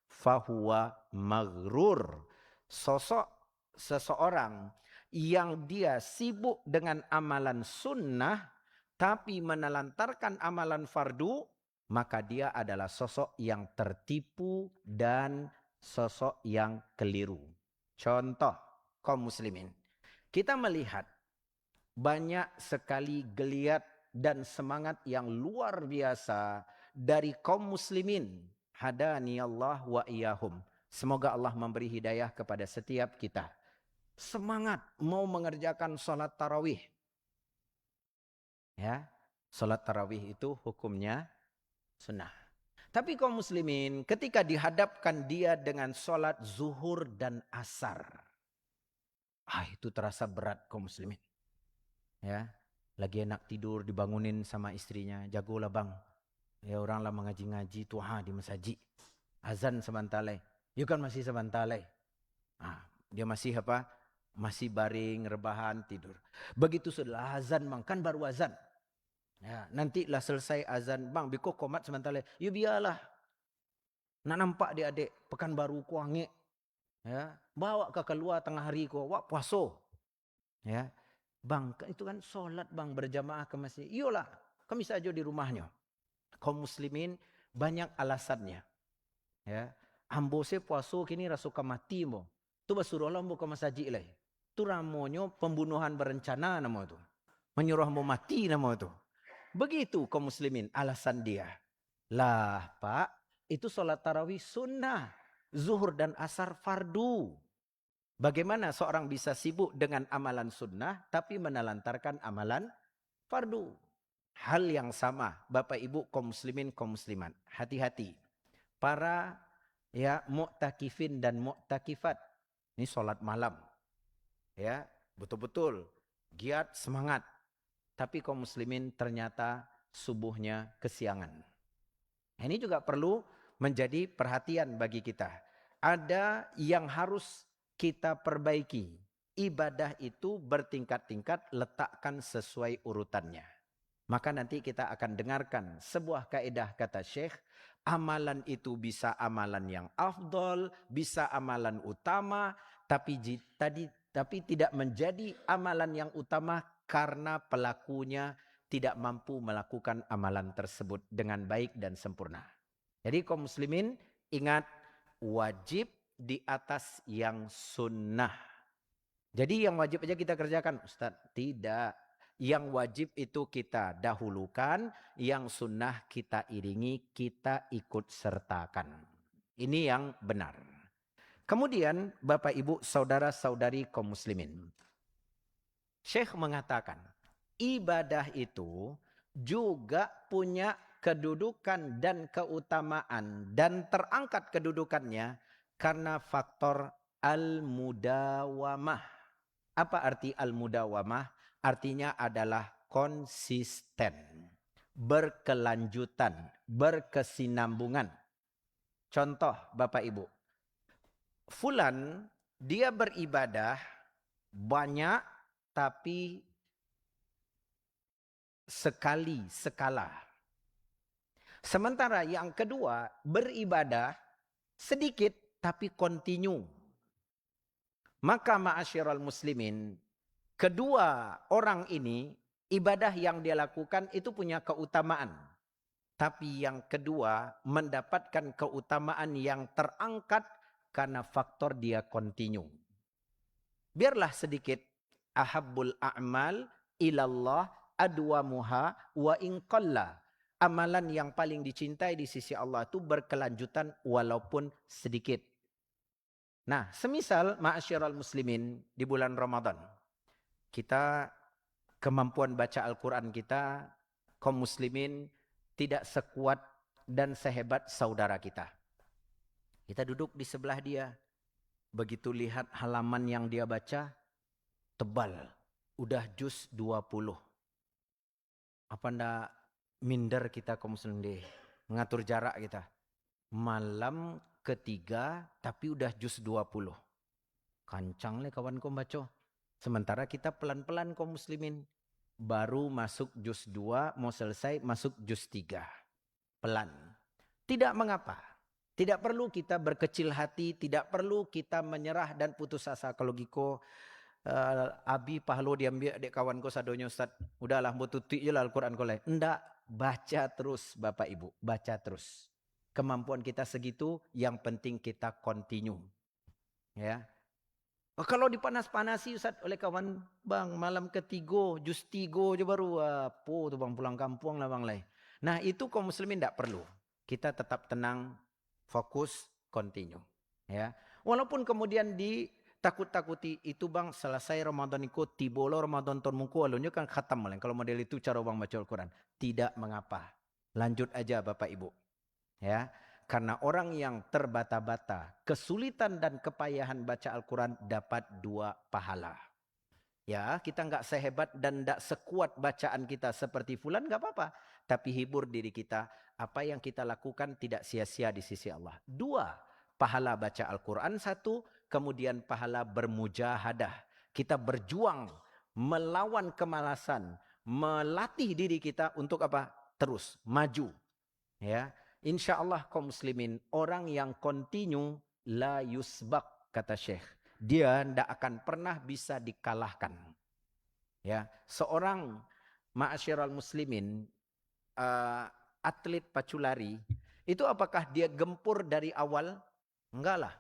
fahuwa maghrur. Sosok seseorang yang dia sibuk dengan amalan sunnah, tapi menelantarkan amalan fardu, maka dia adalah sosok yang tertipu dan sosok yang keliru. Contoh, kaum muslimin. Kita melihat banyak sekali geliat dan semangat yang luar biasa dari kaum muslimin. Hadani Allah wa iyahum. Semoga Allah memberi hidayah kepada setiap kita. Semangat mau mengerjakan sholat tarawih. Ya, sholat tarawih itu hukumnya sunnah. Tapi kaum muslimin ketika dihadapkan dia dengan sholat zuhur dan asar, itu terasa berat kaum muslimin. Ya, lagi enak tidur dibangunin sama istrinya, jagolah bang. Ya orang lah mengaji-ngaji tuha di masjid. Azan sebentalai. You kan masih sebentalai. Dia masih apa? Masih baring, rebahan, tidur. Begitu sudah azan bang, kan baru azan. Ya, nantilah selesai azan, bang, biko komat sebentar lagi. You biarlah. Nak nampak dia adik, pekan baru ku angik. Ya, bawa ke keluar tengah hari ku, wak puaso. Ya, bang, itu kan solat bang berjamaah ke masjid. Iyalah, kami saja di rumahnya. Kaum muslimin banyak alasannya. Ya, ambo se puaso kini rasuka mati mo. Tu basuruh Allah mo ke masjid lah. Tu ramonyo pembunuhan berencana nama tu. Menyuruh mo mati nama tu. Begitu kaum muslimin alasan dia. Lah pak, itu sholat tarawih sunnah. Zuhur dan asar fardu. Bagaimana seorang bisa sibuk dengan amalan sunnah tapi menelantarkan amalan fardu? Hal yang sama Bapak Ibu kaum muslimin kaum muslimat. Hati-hati. Para ya mu'takifin dan mu'takifat. Ini sholat malam. Ya, betul-betul giat semangat. Tapi kaum muslimin ternyata subuhnya kesiangan. Ini juga perlu menjadi perhatian bagi kita. Ada yang harus kita perbaiki. Ibadah itu bertingkat-tingkat, letakkan sesuai urutannya. Maka nanti kita akan dengarkan sebuah kaidah kata Syekh. Amalan itu bisa amalan yang afdol, bisa amalan utama, tapi tidak menjadi amalan yang utama karena pelakunya tidak mampu melakukan amalan tersebut dengan baik dan sempurna. Jadi kaum muslimin ingat, wajib di atas yang sunnah. Jadi yang wajib aja kita kerjakan, Ustaz? Tidak. Yang wajib itu kita dahulukan, yang sunnah kita iringi, kita ikut sertakan. Ini yang benar. Kemudian Bapak Ibu saudara-saudari kaum muslimin. Syekh mengatakan, ibadah itu juga punya kedudukan dan keutamaan dan terangkat kedudukannya karena faktor al-mudawamah. Apa arti al-mudawamah? Artinya adalah konsisten, berkelanjutan, berkesinambungan. Contoh Bapak Ibu, fulan dia beribadah banyak tapi sekala. Sementara yang kedua beribadah sedikit tapi continue. Maka ma'asyiral muslimin, kedua orang ini ibadah yang dia lakukan itu punya keutamaan. Tapi yang kedua mendapatkan keutamaan yang terangkat karena faktor dia continue. Biarlah sedikit, ahabbul a'mal ilallah adwamuha wa in qalla. Amalan yang paling dicintai di sisi Allah itu berkelanjutan walaupun sedikit. Nah, semisal ma'asyiral muslimin di bulan Ramadan, kita kemampuan baca Al-Quran kita, kaum muslimin tidak sekuat dan sehebat saudara kita. Kita duduk di sebelah dia, begitu lihat halaman yang dia baca, tebal, udah juz 20. Apa ndak minder kita kaum muslimin, mengatur jarak kita. Malam ketiga tapi udah juz 20. Kancang le kawan kau baca. Sementara kita pelan-pelan kaum muslimin. Baru masuk juz 2, mau selesai masuk juz 3. Pelan. Tidak mengapa. Tidak perlu kita berkecil hati, tidak perlu kita menyerah dan putus asa. Kalau giko abi pahlo diambil adik kawan kau sadonya Ustaz. Udahlah mau tutup je lah Al-Quran kau le. Enggak, baca terus Bapak Ibu, baca terus. Kemampuan kita segitu, yang penting kita continue. Ya. Kalau dipanas-panasi Ustaz oleh kawan, bang malam ketiga, juz 3 je baru, apa tu bang pulang kampung lah bang lai. Nah itu kaum muslimin tidak perlu. Kita tetap tenang, fokus, continue. Ya. Walaupun kemudian ditakut-takuti, itu bang selesai Ramadan ikut, tibolo Ramadan tahun muku, alunya kan khatam malah. Kalau model itu cara bang baca Al-Quran. Tidak mengapa. Lanjut aja Bapak Ibu. Ya, karena orang yang terbata-bata, kesulitan dan kepayahan baca Al-Quran dapat 2 pahala. Ya, kita nggak sehebat dan nggak sekuat bacaan kita seperti fulan, nggak apa-apa. Tapi hibur diri kita, apa yang kita lakukan tidak sia-sia di sisi Allah. 2, pahala baca Al-Quran. 1, kemudian pahala bermujahadah. Kita berjuang melawan kemalasan, melatih diri kita untuk apa? Terus maju. Ya. Insya Allah kaum muslimin, orang yang continue la yusbak, kata Syekh. Dia tidak akan pernah bisa dikalahkan. Ya, seorang ma'asyiral muslimin, atlet pacu lari, itu apakah dia gempur dari awal? Enggak lah.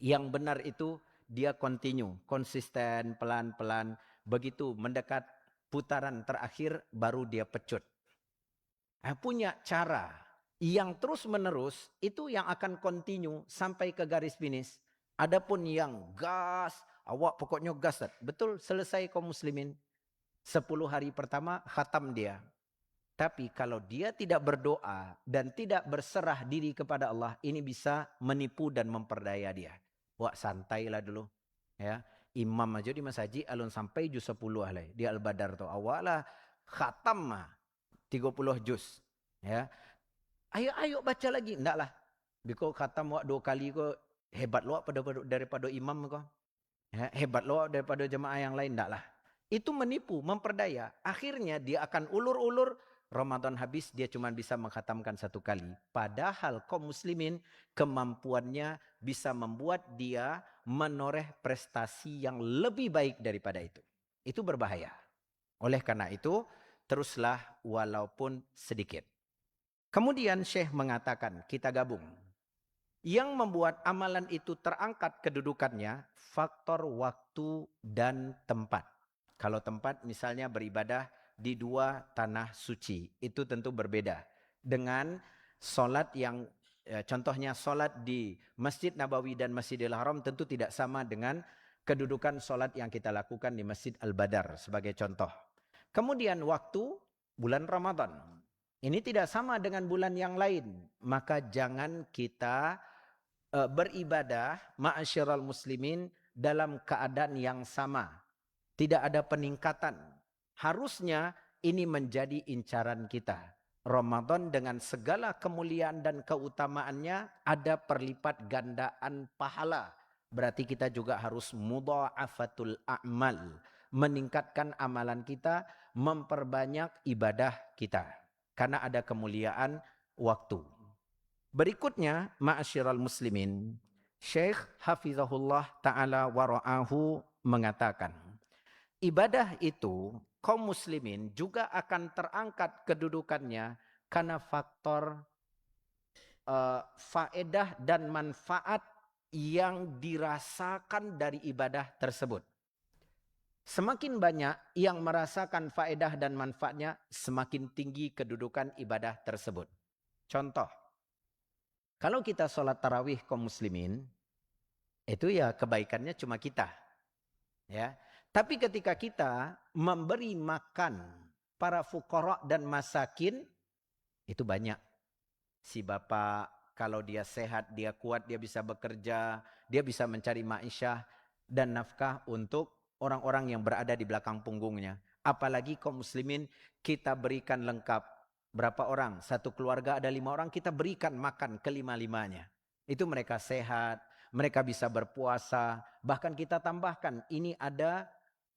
Yang benar itu dia continue, konsisten, pelan-pelan. Begitu mendekat putaran terakhir baru dia pecut. Punya cara yang terus menerus, itu yang akan continue sampai ke garis finish. Adapun yang gas, awak pokoknya gas. Betul, selesai kaum muslimin. 10 hari pertama khatam dia. Tapi kalau dia tidak berdoa dan tidak berserah diri kepada Allah, ini bisa menipu dan memperdaya dia. Wah, santailah dulu. Ya, imam aja di masjid alun sampai juz 10 lah. Di Al-Badar tu awak lah khatam 30 juz. Ya. Ayo baca lagi. Enggak lah. Biko khatam wak 2 kali ko hebat lo daripada imam ko. Ya, hebat lo daripada jemaah yang lain. Enggak lah. Itu menipu, memperdaya. Akhirnya dia akan ulur-ulur. Ramadan habis dia cuma bisa mengkhatamkan 1 kali. Padahal kaum muslimin kemampuannya bisa membuat dia menoreh prestasi yang lebih baik daripada itu. Itu berbahaya. Oleh karena itu teruslah walaupun sedikit. Kemudian Syekh mengatakan, kita gabung. Yang membuat amalan itu terangkat kedudukannya, faktor waktu dan tempat. Kalau tempat misalnya beribadah di 2 tanah suci, itu tentu berbeda. Dengan solat yang, contohnya solat di Masjid Nabawi dan Masjidil Haram tentu tidak sama dengan kedudukan solat yang kita lakukan di Masjid Al-Badar sebagai contoh. Kemudian waktu bulan Ramadan. Ini tidak sama dengan bulan yang lain. Maka jangan kita beribadah ma'asyiral muslimin dalam keadaan yang sama. Tidak ada peningkatan. Harusnya ini menjadi incaran kita. Ramadan dengan segala kemuliaan dan keutamaannya ada perlipat gandaan pahala. Berarti kita juga harus mudha'afatul a'mal. Meningkatkan amalan kita, memperbanyak ibadah kita. Karena ada kemuliaan waktu. Berikutnya, ma'asyiral muslimin, Syekh Hafizahullah Ta'ala wara'ahu mengatakan, ibadah itu kaum muslimin juga akan terangkat kedudukannya karena faktor faedah dan manfaat yang dirasakan dari ibadah tersebut. Semakin banyak yang merasakan faedah dan manfaatnya, semakin tinggi kedudukan ibadah tersebut. Contoh, kalau kita sholat tarawih kaum muslimin, itu ya kebaikannya cuma kita. Ya. Tapi ketika kita memberi makan para fuqara dan masakin, itu banyak. Si bapak kalau dia sehat, dia kuat, dia bisa bekerja, dia bisa mencari ma'isyah dan nafkah untuk orang-orang yang berada di belakang punggungnya. Apalagi kaum muslimin kita berikan lengkap. Berapa orang? Satu keluarga ada 5 orang, kita berikan makan kelima-limanya. Itu mereka sehat, mereka bisa berpuasa. Bahkan kita tambahkan, ini ada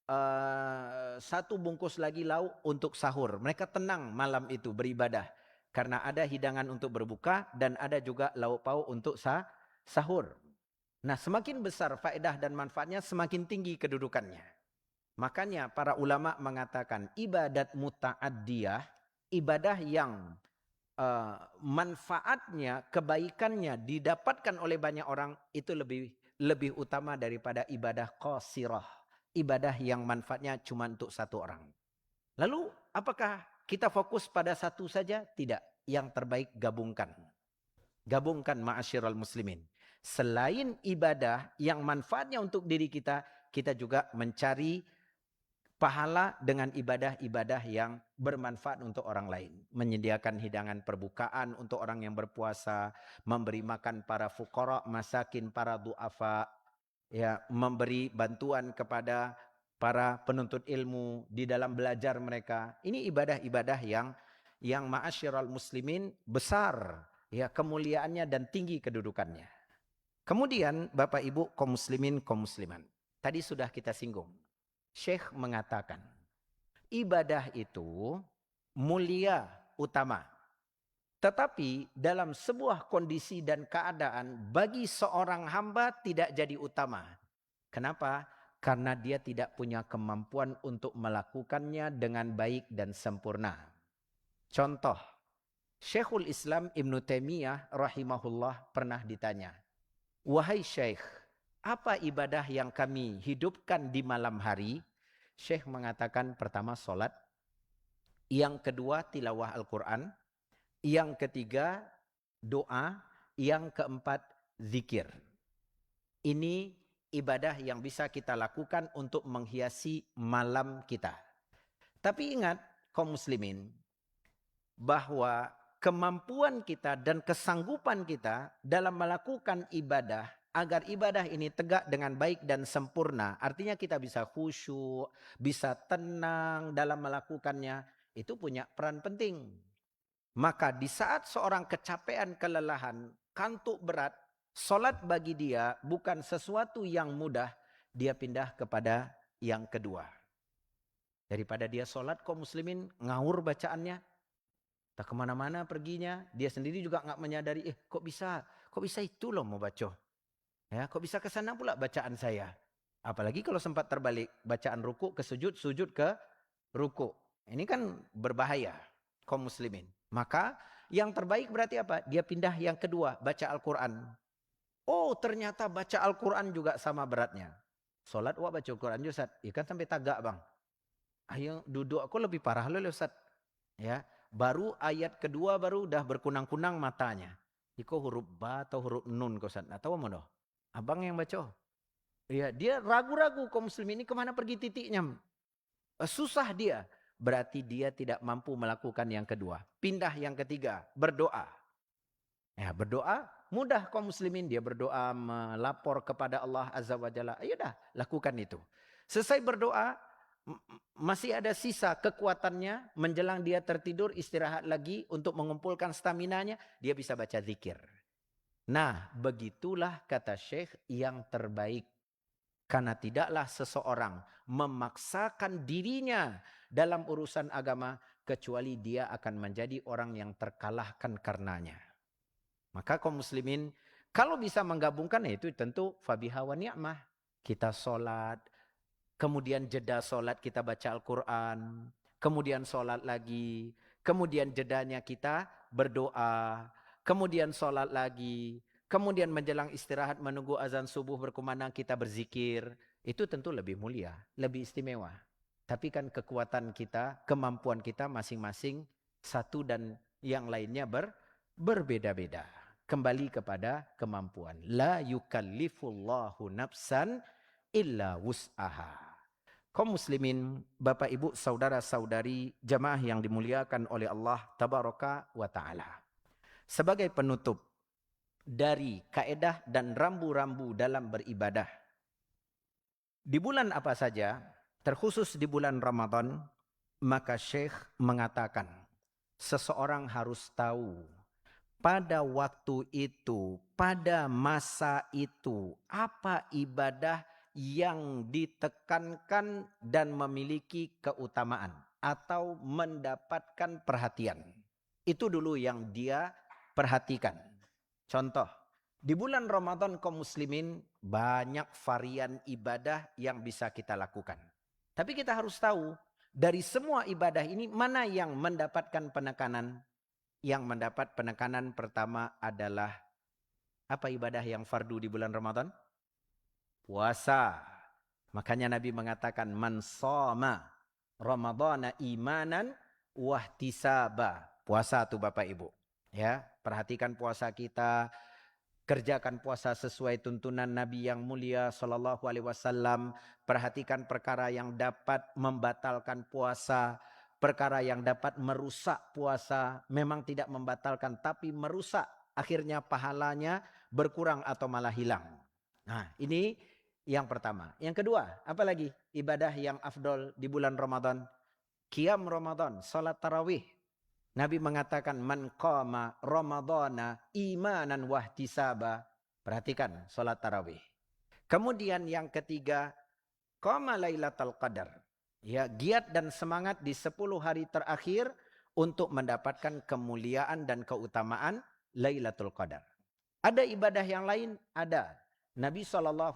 1 bungkus lagi lauk untuk sahur. Mereka tenang malam itu beribadah. Karena ada hidangan untuk berbuka dan ada juga lauk pauk untuk sahur. Nah, semakin besar faedah dan manfaatnya, semakin tinggi kedudukannya. Makanya para ulama mengatakan ibadat muta'addiyah, ibadah yang manfaatnya, kebaikannya didapatkan oleh banyak orang, itu lebih utama daripada ibadah qasirah. Ibadah yang manfaatnya cuma untuk 1 orang. Lalu apakah kita fokus pada satu saja? Tidak. Yang terbaik gabungkan. Gabungkan ma'asyiral muslimin. Selain ibadah yang manfaatnya untuk diri kita, kita juga mencari pahala dengan ibadah-ibadah yang bermanfaat untuk orang lain. Menyediakan hidangan perbukaan untuk orang yang berpuasa, memberi makan para fuqara, masakin, para du'afa, ya, memberi bantuan kepada para penuntut ilmu di dalam belajar mereka. Ini ibadah-ibadah yang ma'asyiral muslimin besar, ya, kemuliaannya dan tinggi kedudukannya. Kemudian Bapak Ibu kaum muslimin, kaum musliman. Tadi sudah kita singgung. Syekh mengatakan, ibadah itu mulia utama. Tetapi dalam sebuah kondisi dan keadaan bagi seorang hamba tidak jadi utama. Kenapa? Karena dia tidak punya kemampuan untuk melakukannya dengan baik dan sempurna. Contoh, Syekhul Islam Ibn Taimiyah rahimahullah pernah ditanya, wahai Syekh, apa ibadah yang kami hidupkan di malam hari? Syekh mengatakan pertama solat, yang kedua tilawah Al-Quran, yang ketiga doa, yang keempat zikir. Ini ibadah yang bisa kita lakukan untuk menghiasi malam kita. Tapi ingat kaum muslimin, bahwa kemampuan kita dan kesanggupan kita dalam melakukan ibadah, agar ibadah ini tegak dengan baik dan sempurna, artinya kita bisa khusyuk, bisa tenang dalam melakukannya, itu punya peran penting. Maka di saat seorang kecapean, kelelahan, kantuk berat, solat bagi dia bukan sesuatu yang mudah, dia pindah kepada yang kedua. Daripada dia solat kaum muslimin ngawur bacaannya, tak kemana-mana perginya, dia sendiri juga nggak menyadari, kok bisa itu loh mau baca. Ya, kok bisa ke sana pula bacaan saya. Apalagi kalau sempat terbalik, bacaan ruku ke sujud, sujud ke ruku. Ini kan berbahaya kaum muslimin. Maka yang terbaik berarti apa? Dia pindah yang kedua, baca Al-Quran. Oh, ternyata baca Al-Quran juga sama beratnya. Solat wah baca Al-Quran juga, Ustaz. Ya kan sampai tagak, Bang. Ayo duduk aku lebih parah loh, Ustaz. Ya. Baru ayat kedua baru udah berkunang-kunang matanya. Iko huruf ba atau huruf nun kau Ustaz. Atau apa doh? Abang yang baca. Ya, dia ragu-ragu kaum muslim ini kemana pergi titiknya. Susah dia. Berarti dia tidak mampu melakukan yang kedua. Pindah yang ketiga, berdoa. Ya, berdoa mudah kaum muslimin, dia berdoa melapor kepada Allah Azza wa Jalla. Ayo dah, lakukan itu. Selesai berdoa, masih ada sisa kekuatannya, menjelang dia tertidur, istirahat lagi untuk mengumpulkan staminanya, dia bisa baca zikir. Nah, begitulah kata Syekh yang terbaik. Karena tidaklah seseorang memaksakan dirinya dalam urusan agama, kecuali dia akan menjadi orang yang terkalahkan karenanya. Maka kaum muslimin, kalau bisa menggabungkan, itu tentu fabiha wa ni'mah. Kita sholat, kemudian jeda sholat kita baca Al-Quran, kemudian sholat lagi, kemudian jedanya kita berdoa, kemudian sholat lagi, kemudian menjelang istirahat menunggu azan subuh berkumandang kita berzikir. Itu tentu lebih mulia, lebih istimewa. Tapi kan kekuatan kita, kemampuan kita masing-masing satu dan yang lainnya berbeda-beda. Kembali kepada kemampuan. La yukallifullahu nafsan illa wus'aha. Kaum muslimin, Bapak Ibu, saudara-saudari, jamaah yang dimuliakan oleh Allah Tabaraka wa Ta'ala. Sebagai penutup dari kaedah dan rambu-rambu dalam beribadah. Di bulan apa saja, terkhusus di bulan Ramadan, maka Syekh mengatakan, seseorang harus tahu pada waktu itu, pada masa itu, apa ibadah yang ditekankan dan memiliki keutamaan atau mendapatkan perhatian. Itu dulu yang dia perhatikan. Contoh, di bulan Ramadan kaum muslimin banyak varian ibadah yang bisa kita lakukan. Tapi kita harus tahu, dari semua ibadah ini mana yang mendapatkan penekanan. Yang mendapat penekanan pertama adalah apa ibadah yang fardu di bulan Ramadan? Puasa. Makanya Nabi mengatakan man shoma Ramadhana imanan wahtisaba. Puasa tuh Bapak Ibu. Ya, perhatikan puasa kita, kerjakan puasa sesuai tuntunan Nabi yang mulia sallallahu alaihi wasallam, perhatikan perkara yang dapat membatalkan puasa. Perkara yang dapat merusak puasa, memang tidak membatalkan tapi merusak, akhirnya pahalanya berkurang atau malah hilang. Nah, ini yang pertama. Yang kedua, apa lagi ibadah yang afdol di bulan Ramadan? Qiyam Ramadan, salat tarawih. Nabi mengatakan man qama ramadhana imanan wahtisaba. Perhatikan salat tarawih. Kemudian yang ketiga, qama lailatul qadar. Ya, giat dan semangat di 10 hari terakhir untuk mendapatkan kemuliaan dan keutamaan Lailatul Qadar. Ada ibadah yang lain? Ada. Nabi SAW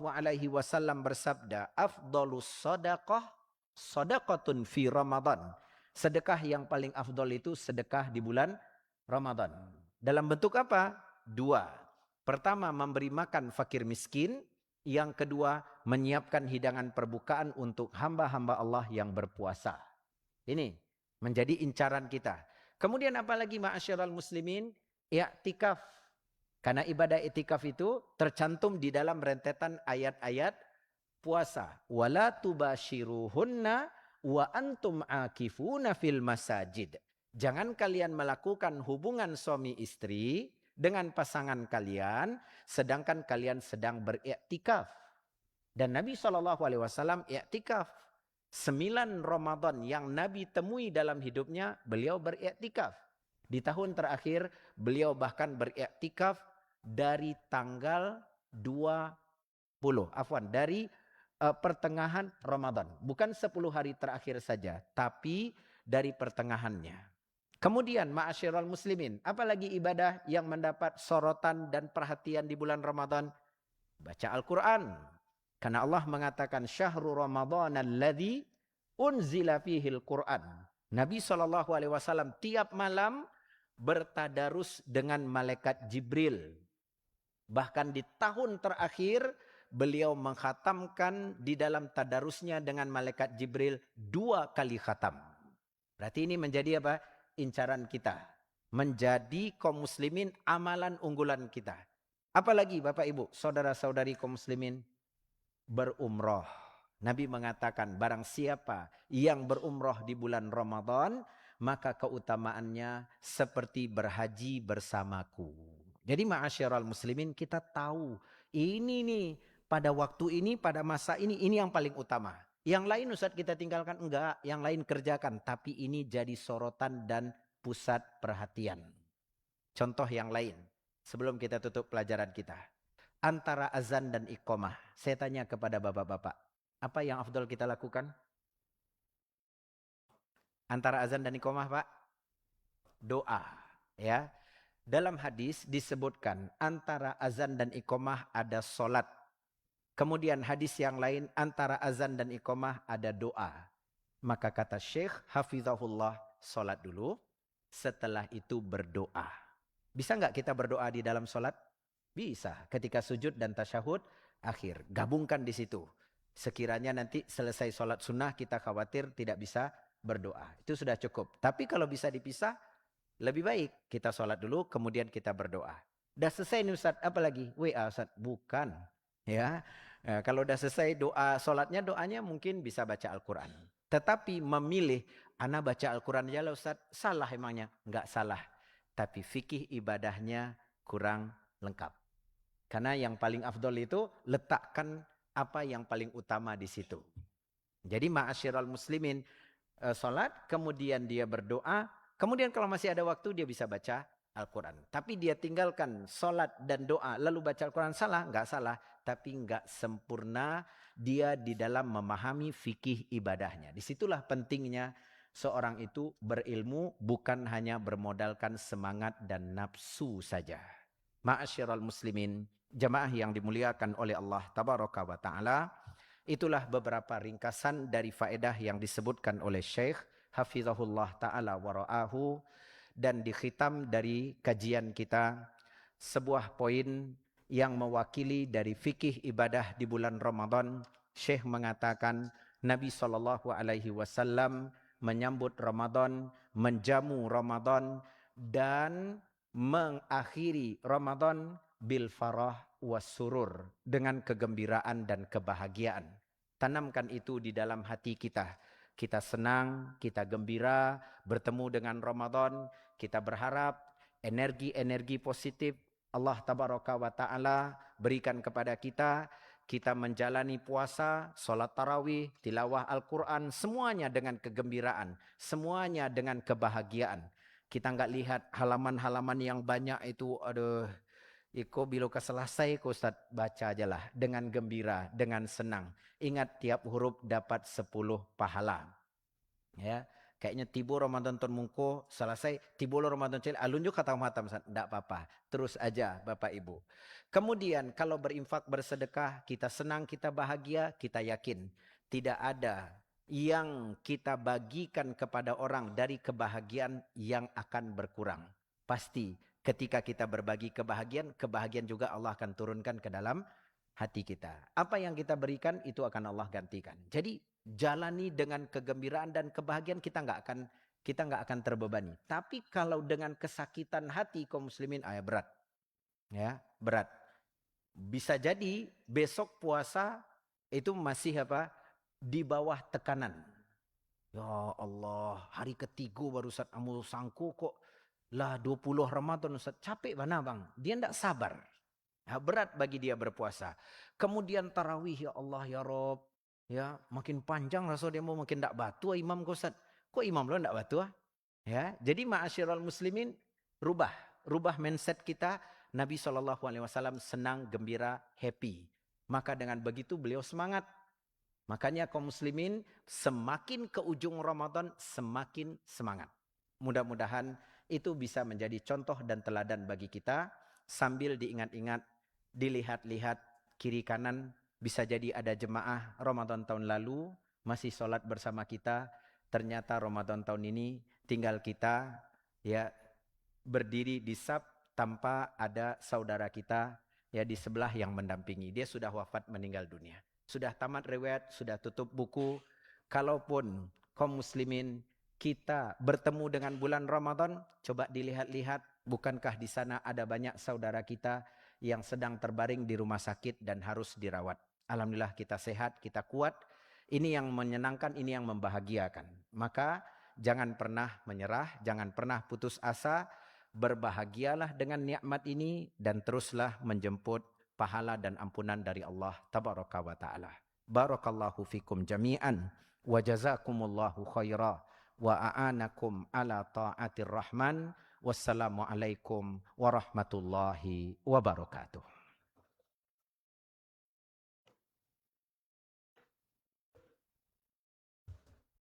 bersabda, afdolus sadaqah sadaqatun fi Ramadan. Sedekah yang paling afdol itu sedekah di bulan Ramadan. Dalam bentuk apa? 2. Pertama, memberi makan fakir miskin. Yang kedua, menyiapkan hidangan perbukaan untuk hamba-hamba Allah yang berpuasa. Ini menjadi incaran kita. Kemudian apalagi ma'asyiral muslimin, i'tikaf. Karena ibadah i'tikaf itu tercantum di dalam rentetan ayat-ayat puasa. Wala tubashiruhunna wa antum akifuna fil masajid. Jangan kalian melakukan hubungan suami istri dengan pasangan kalian, sedangkan kalian sedang beriktikaf. Dan Nabi SAW iktikaf. 9 Ramadan yang Nabi temui dalam hidupnya, beliau beriktikaf. Di tahun terakhir, beliau bahkan beriktikaf dari tanggal 20. Dari pertengahan Ramadan. Bukan 10 hari terakhir saja, tapi dari pertengahannya. Kemudian ma'asyiral muslimin, apalagi ibadah yang mendapat sorotan dan perhatian di bulan Ramadan? Baca Al-Quran. Karena Allah mengatakan syahrul Ramadan alladzi unzila fihil Quran. Nabi SAW tiap malam bertadarus dengan malaikat Jibril. Bahkan di tahun terakhir beliau mengkhatamkan di dalam tadarusnya dengan malaikat Jibril 2 kali khatam. Berarti ini menjadi apa? Incaran kita. Menjadi kaum muslimin amalan unggulan kita. Apalagi Bapak Ibu, saudara-saudari kaum muslimin, berumroh. Nabi mengatakan barang siapa yang berumroh di bulan Ramadan, maka keutamaannya seperti berhaji bersamaku. Jadi ma'asyiral muslimin, kita tahu ini nih pada waktu ini, pada masa ini yang paling utama. Yang lain Ustaz kita tinggalkan, enggak, yang lain kerjakan, tapi ini jadi sorotan dan pusat perhatian. Contoh yang lain sebelum kita tutup pelajaran kita. Antara azan dan iqamah. Saya tanya kepada bapak-bapak, apa yang afdal kita lakukan? Antara azan dan iqamah, Pak? Doa, ya. Dalam hadis disebutkan antara azan dan iqamah ada solat. Kemudian hadis yang lain antara azan dan iqamah ada doa. Maka kata Syekh Hafizahullah, solat dulu, setelah itu berdoa. Bisa nggak kita berdoa di dalam solat? Bisa. Ketika sujud dan tasyahud akhir, gabungkan di situ. Sekiranya nanti selesai solat sunnah kita khawatir tidak bisa berdoa. Itu sudah cukup. Tapi kalau bisa dipisah, lebih baik kita sholat dulu, kemudian kita berdoa. Udah selesai nih Ustaz, apa lagi? WA Ustaz? Bukan. Ya, kalau udah selesai doa sholatnya, doanya mungkin bisa baca Al-Quran. Tetapi memilih, ana baca Al-Quran aja lah Ustaz, salah emangnya? Enggak salah. Tapi fikih ibadahnya kurang lengkap. Karena yang paling afdol itu letakkan apa yang paling utama di situ. Jadi ma'asyiral muslimin, sholat, kemudian dia berdoa, kemudian kalau masih ada waktu dia bisa baca Al-Quran. Tapi dia tinggalkan sholat dan doa lalu baca Al-Quran, salah? Enggak salah. Tapi enggak sempurna dia di dalam memahami fikih ibadahnya. Disitulah pentingnya seorang itu berilmu, bukan hanya bermodalkan semangat dan nafsu saja. Ma'asyiral muslimin, jamaah yang dimuliakan oleh Allah Tabaraka wa Ta'ala, itulah beberapa ringkasan dari faedah yang disebutkan oleh Syekh Hafizahullah Ta'ala wara'ahu, dan dikhitam dari kajian kita sebuah poin yang mewakili dari fikih ibadah di bulan Ramadan. Syekh mengatakan Nabi SAW menyambut Ramadan, menjamu Ramadan, dan mengakhiri Ramadan bil farah was surur, dengan kegembiraan dan kebahagiaan. Tanamkan itu di dalam hati kita. Kita senang, kita gembira bertemu dengan Ramadan. Kita berharap energi-energi positif Allah Tabaraka wa Ta'ala berikan kepada kita. Kita menjalani puasa, sholat tarawih, tilawah Al-Quran, semuanya dengan kegembiraan, semuanya dengan kebahagiaan. Kita nggak lihat halaman-halaman yang banyak itu, aduh, iko bila selesai ko Ustaz, baca aja lah dengan gembira, dengan senang. Ingat tiap huruf dapat 10 pahala. Ya, kayaknya tibo Ramadan ton mungko selesai, tibo Ramadan cil alun juga kata matam, enggak apa-apa. Terus aja Bapak Ibu. Kemudian kalau berinfak bersedekah, kita senang, kita bahagia, kita yakin tidak ada yang kita bagikan kepada orang dari kebahagiaan yang akan berkurang. Pasti ketika kita berbagi kebahagiaan, kebahagiaan juga Allah akan turunkan ke dalam hati kita. Apa yang kita berikan itu akan Allah gantikan. Jadi jalani dengan kegembiraan dan kebahagiaan, kita nggak akan terbebani. Tapi kalau dengan kesakitan hati kaum muslimin, berat. Ya, berat. Bisa jadi besok puasa itu masih di bawah tekanan. Ya Allah, hari ketiga baru Ustaz amul sangku kok lah 20 Ramadan Ustaz, capek mana bang? Dia tidak sabar. Ya, berat bagi dia berpuasa. Kemudian tarawih, ya Allah ya Rob, ya makin panjang rasa dia mau makin tak batu imam Ustaz. Kok imam lo tak batu? Ya, jadi ma'asyiral muslimin, rubah mindset kita. Nabi SAW senang, gembira, happy. Maka dengan begitu beliau semangat. Makanya kaum muslimin semakin ke ujung Ramadan semakin semangat. Mudah-mudahan itu bisa menjadi contoh dan teladan bagi kita. Sambil diingat-ingat, dilihat-lihat kiri kanan, bisa jadi ada jemaah Ramadan tahun lalu masih sholat bersama kita. Ternyata Ramadan tahun ini tinggal kita ya berdiri di saf tanpa ada saudara kita ya di sebelah yang mendampingi. Dia sudah wafat, meninggal dunia. Sudah tamat riwayat, sudah tutup buku. Kalaupun kaum muslimin kita bertemu dengan bulan Ramadan, coba dilihat-lihat, bukankah di sana ada banyak saudara kita yang sedang terbaring di rumah sakit dan harus dirawat. Alhamdulillah kita sehat, kita kuat. Ini yang menyenangkan, ini yang membahagiakan. Maka jangan pernah menyerah, jangan pernah putus asa. berbahagialah dengan nikmat ini dan teruslah menjemput pahala dan ampunan dari Allah tabaraka wa taala. Barakallahu fikum jami'an wa jazakumullahu khaira wa a'anakum ala ta'atir rahman. Wassalamualaikum warahmatullahi wabarakatuh.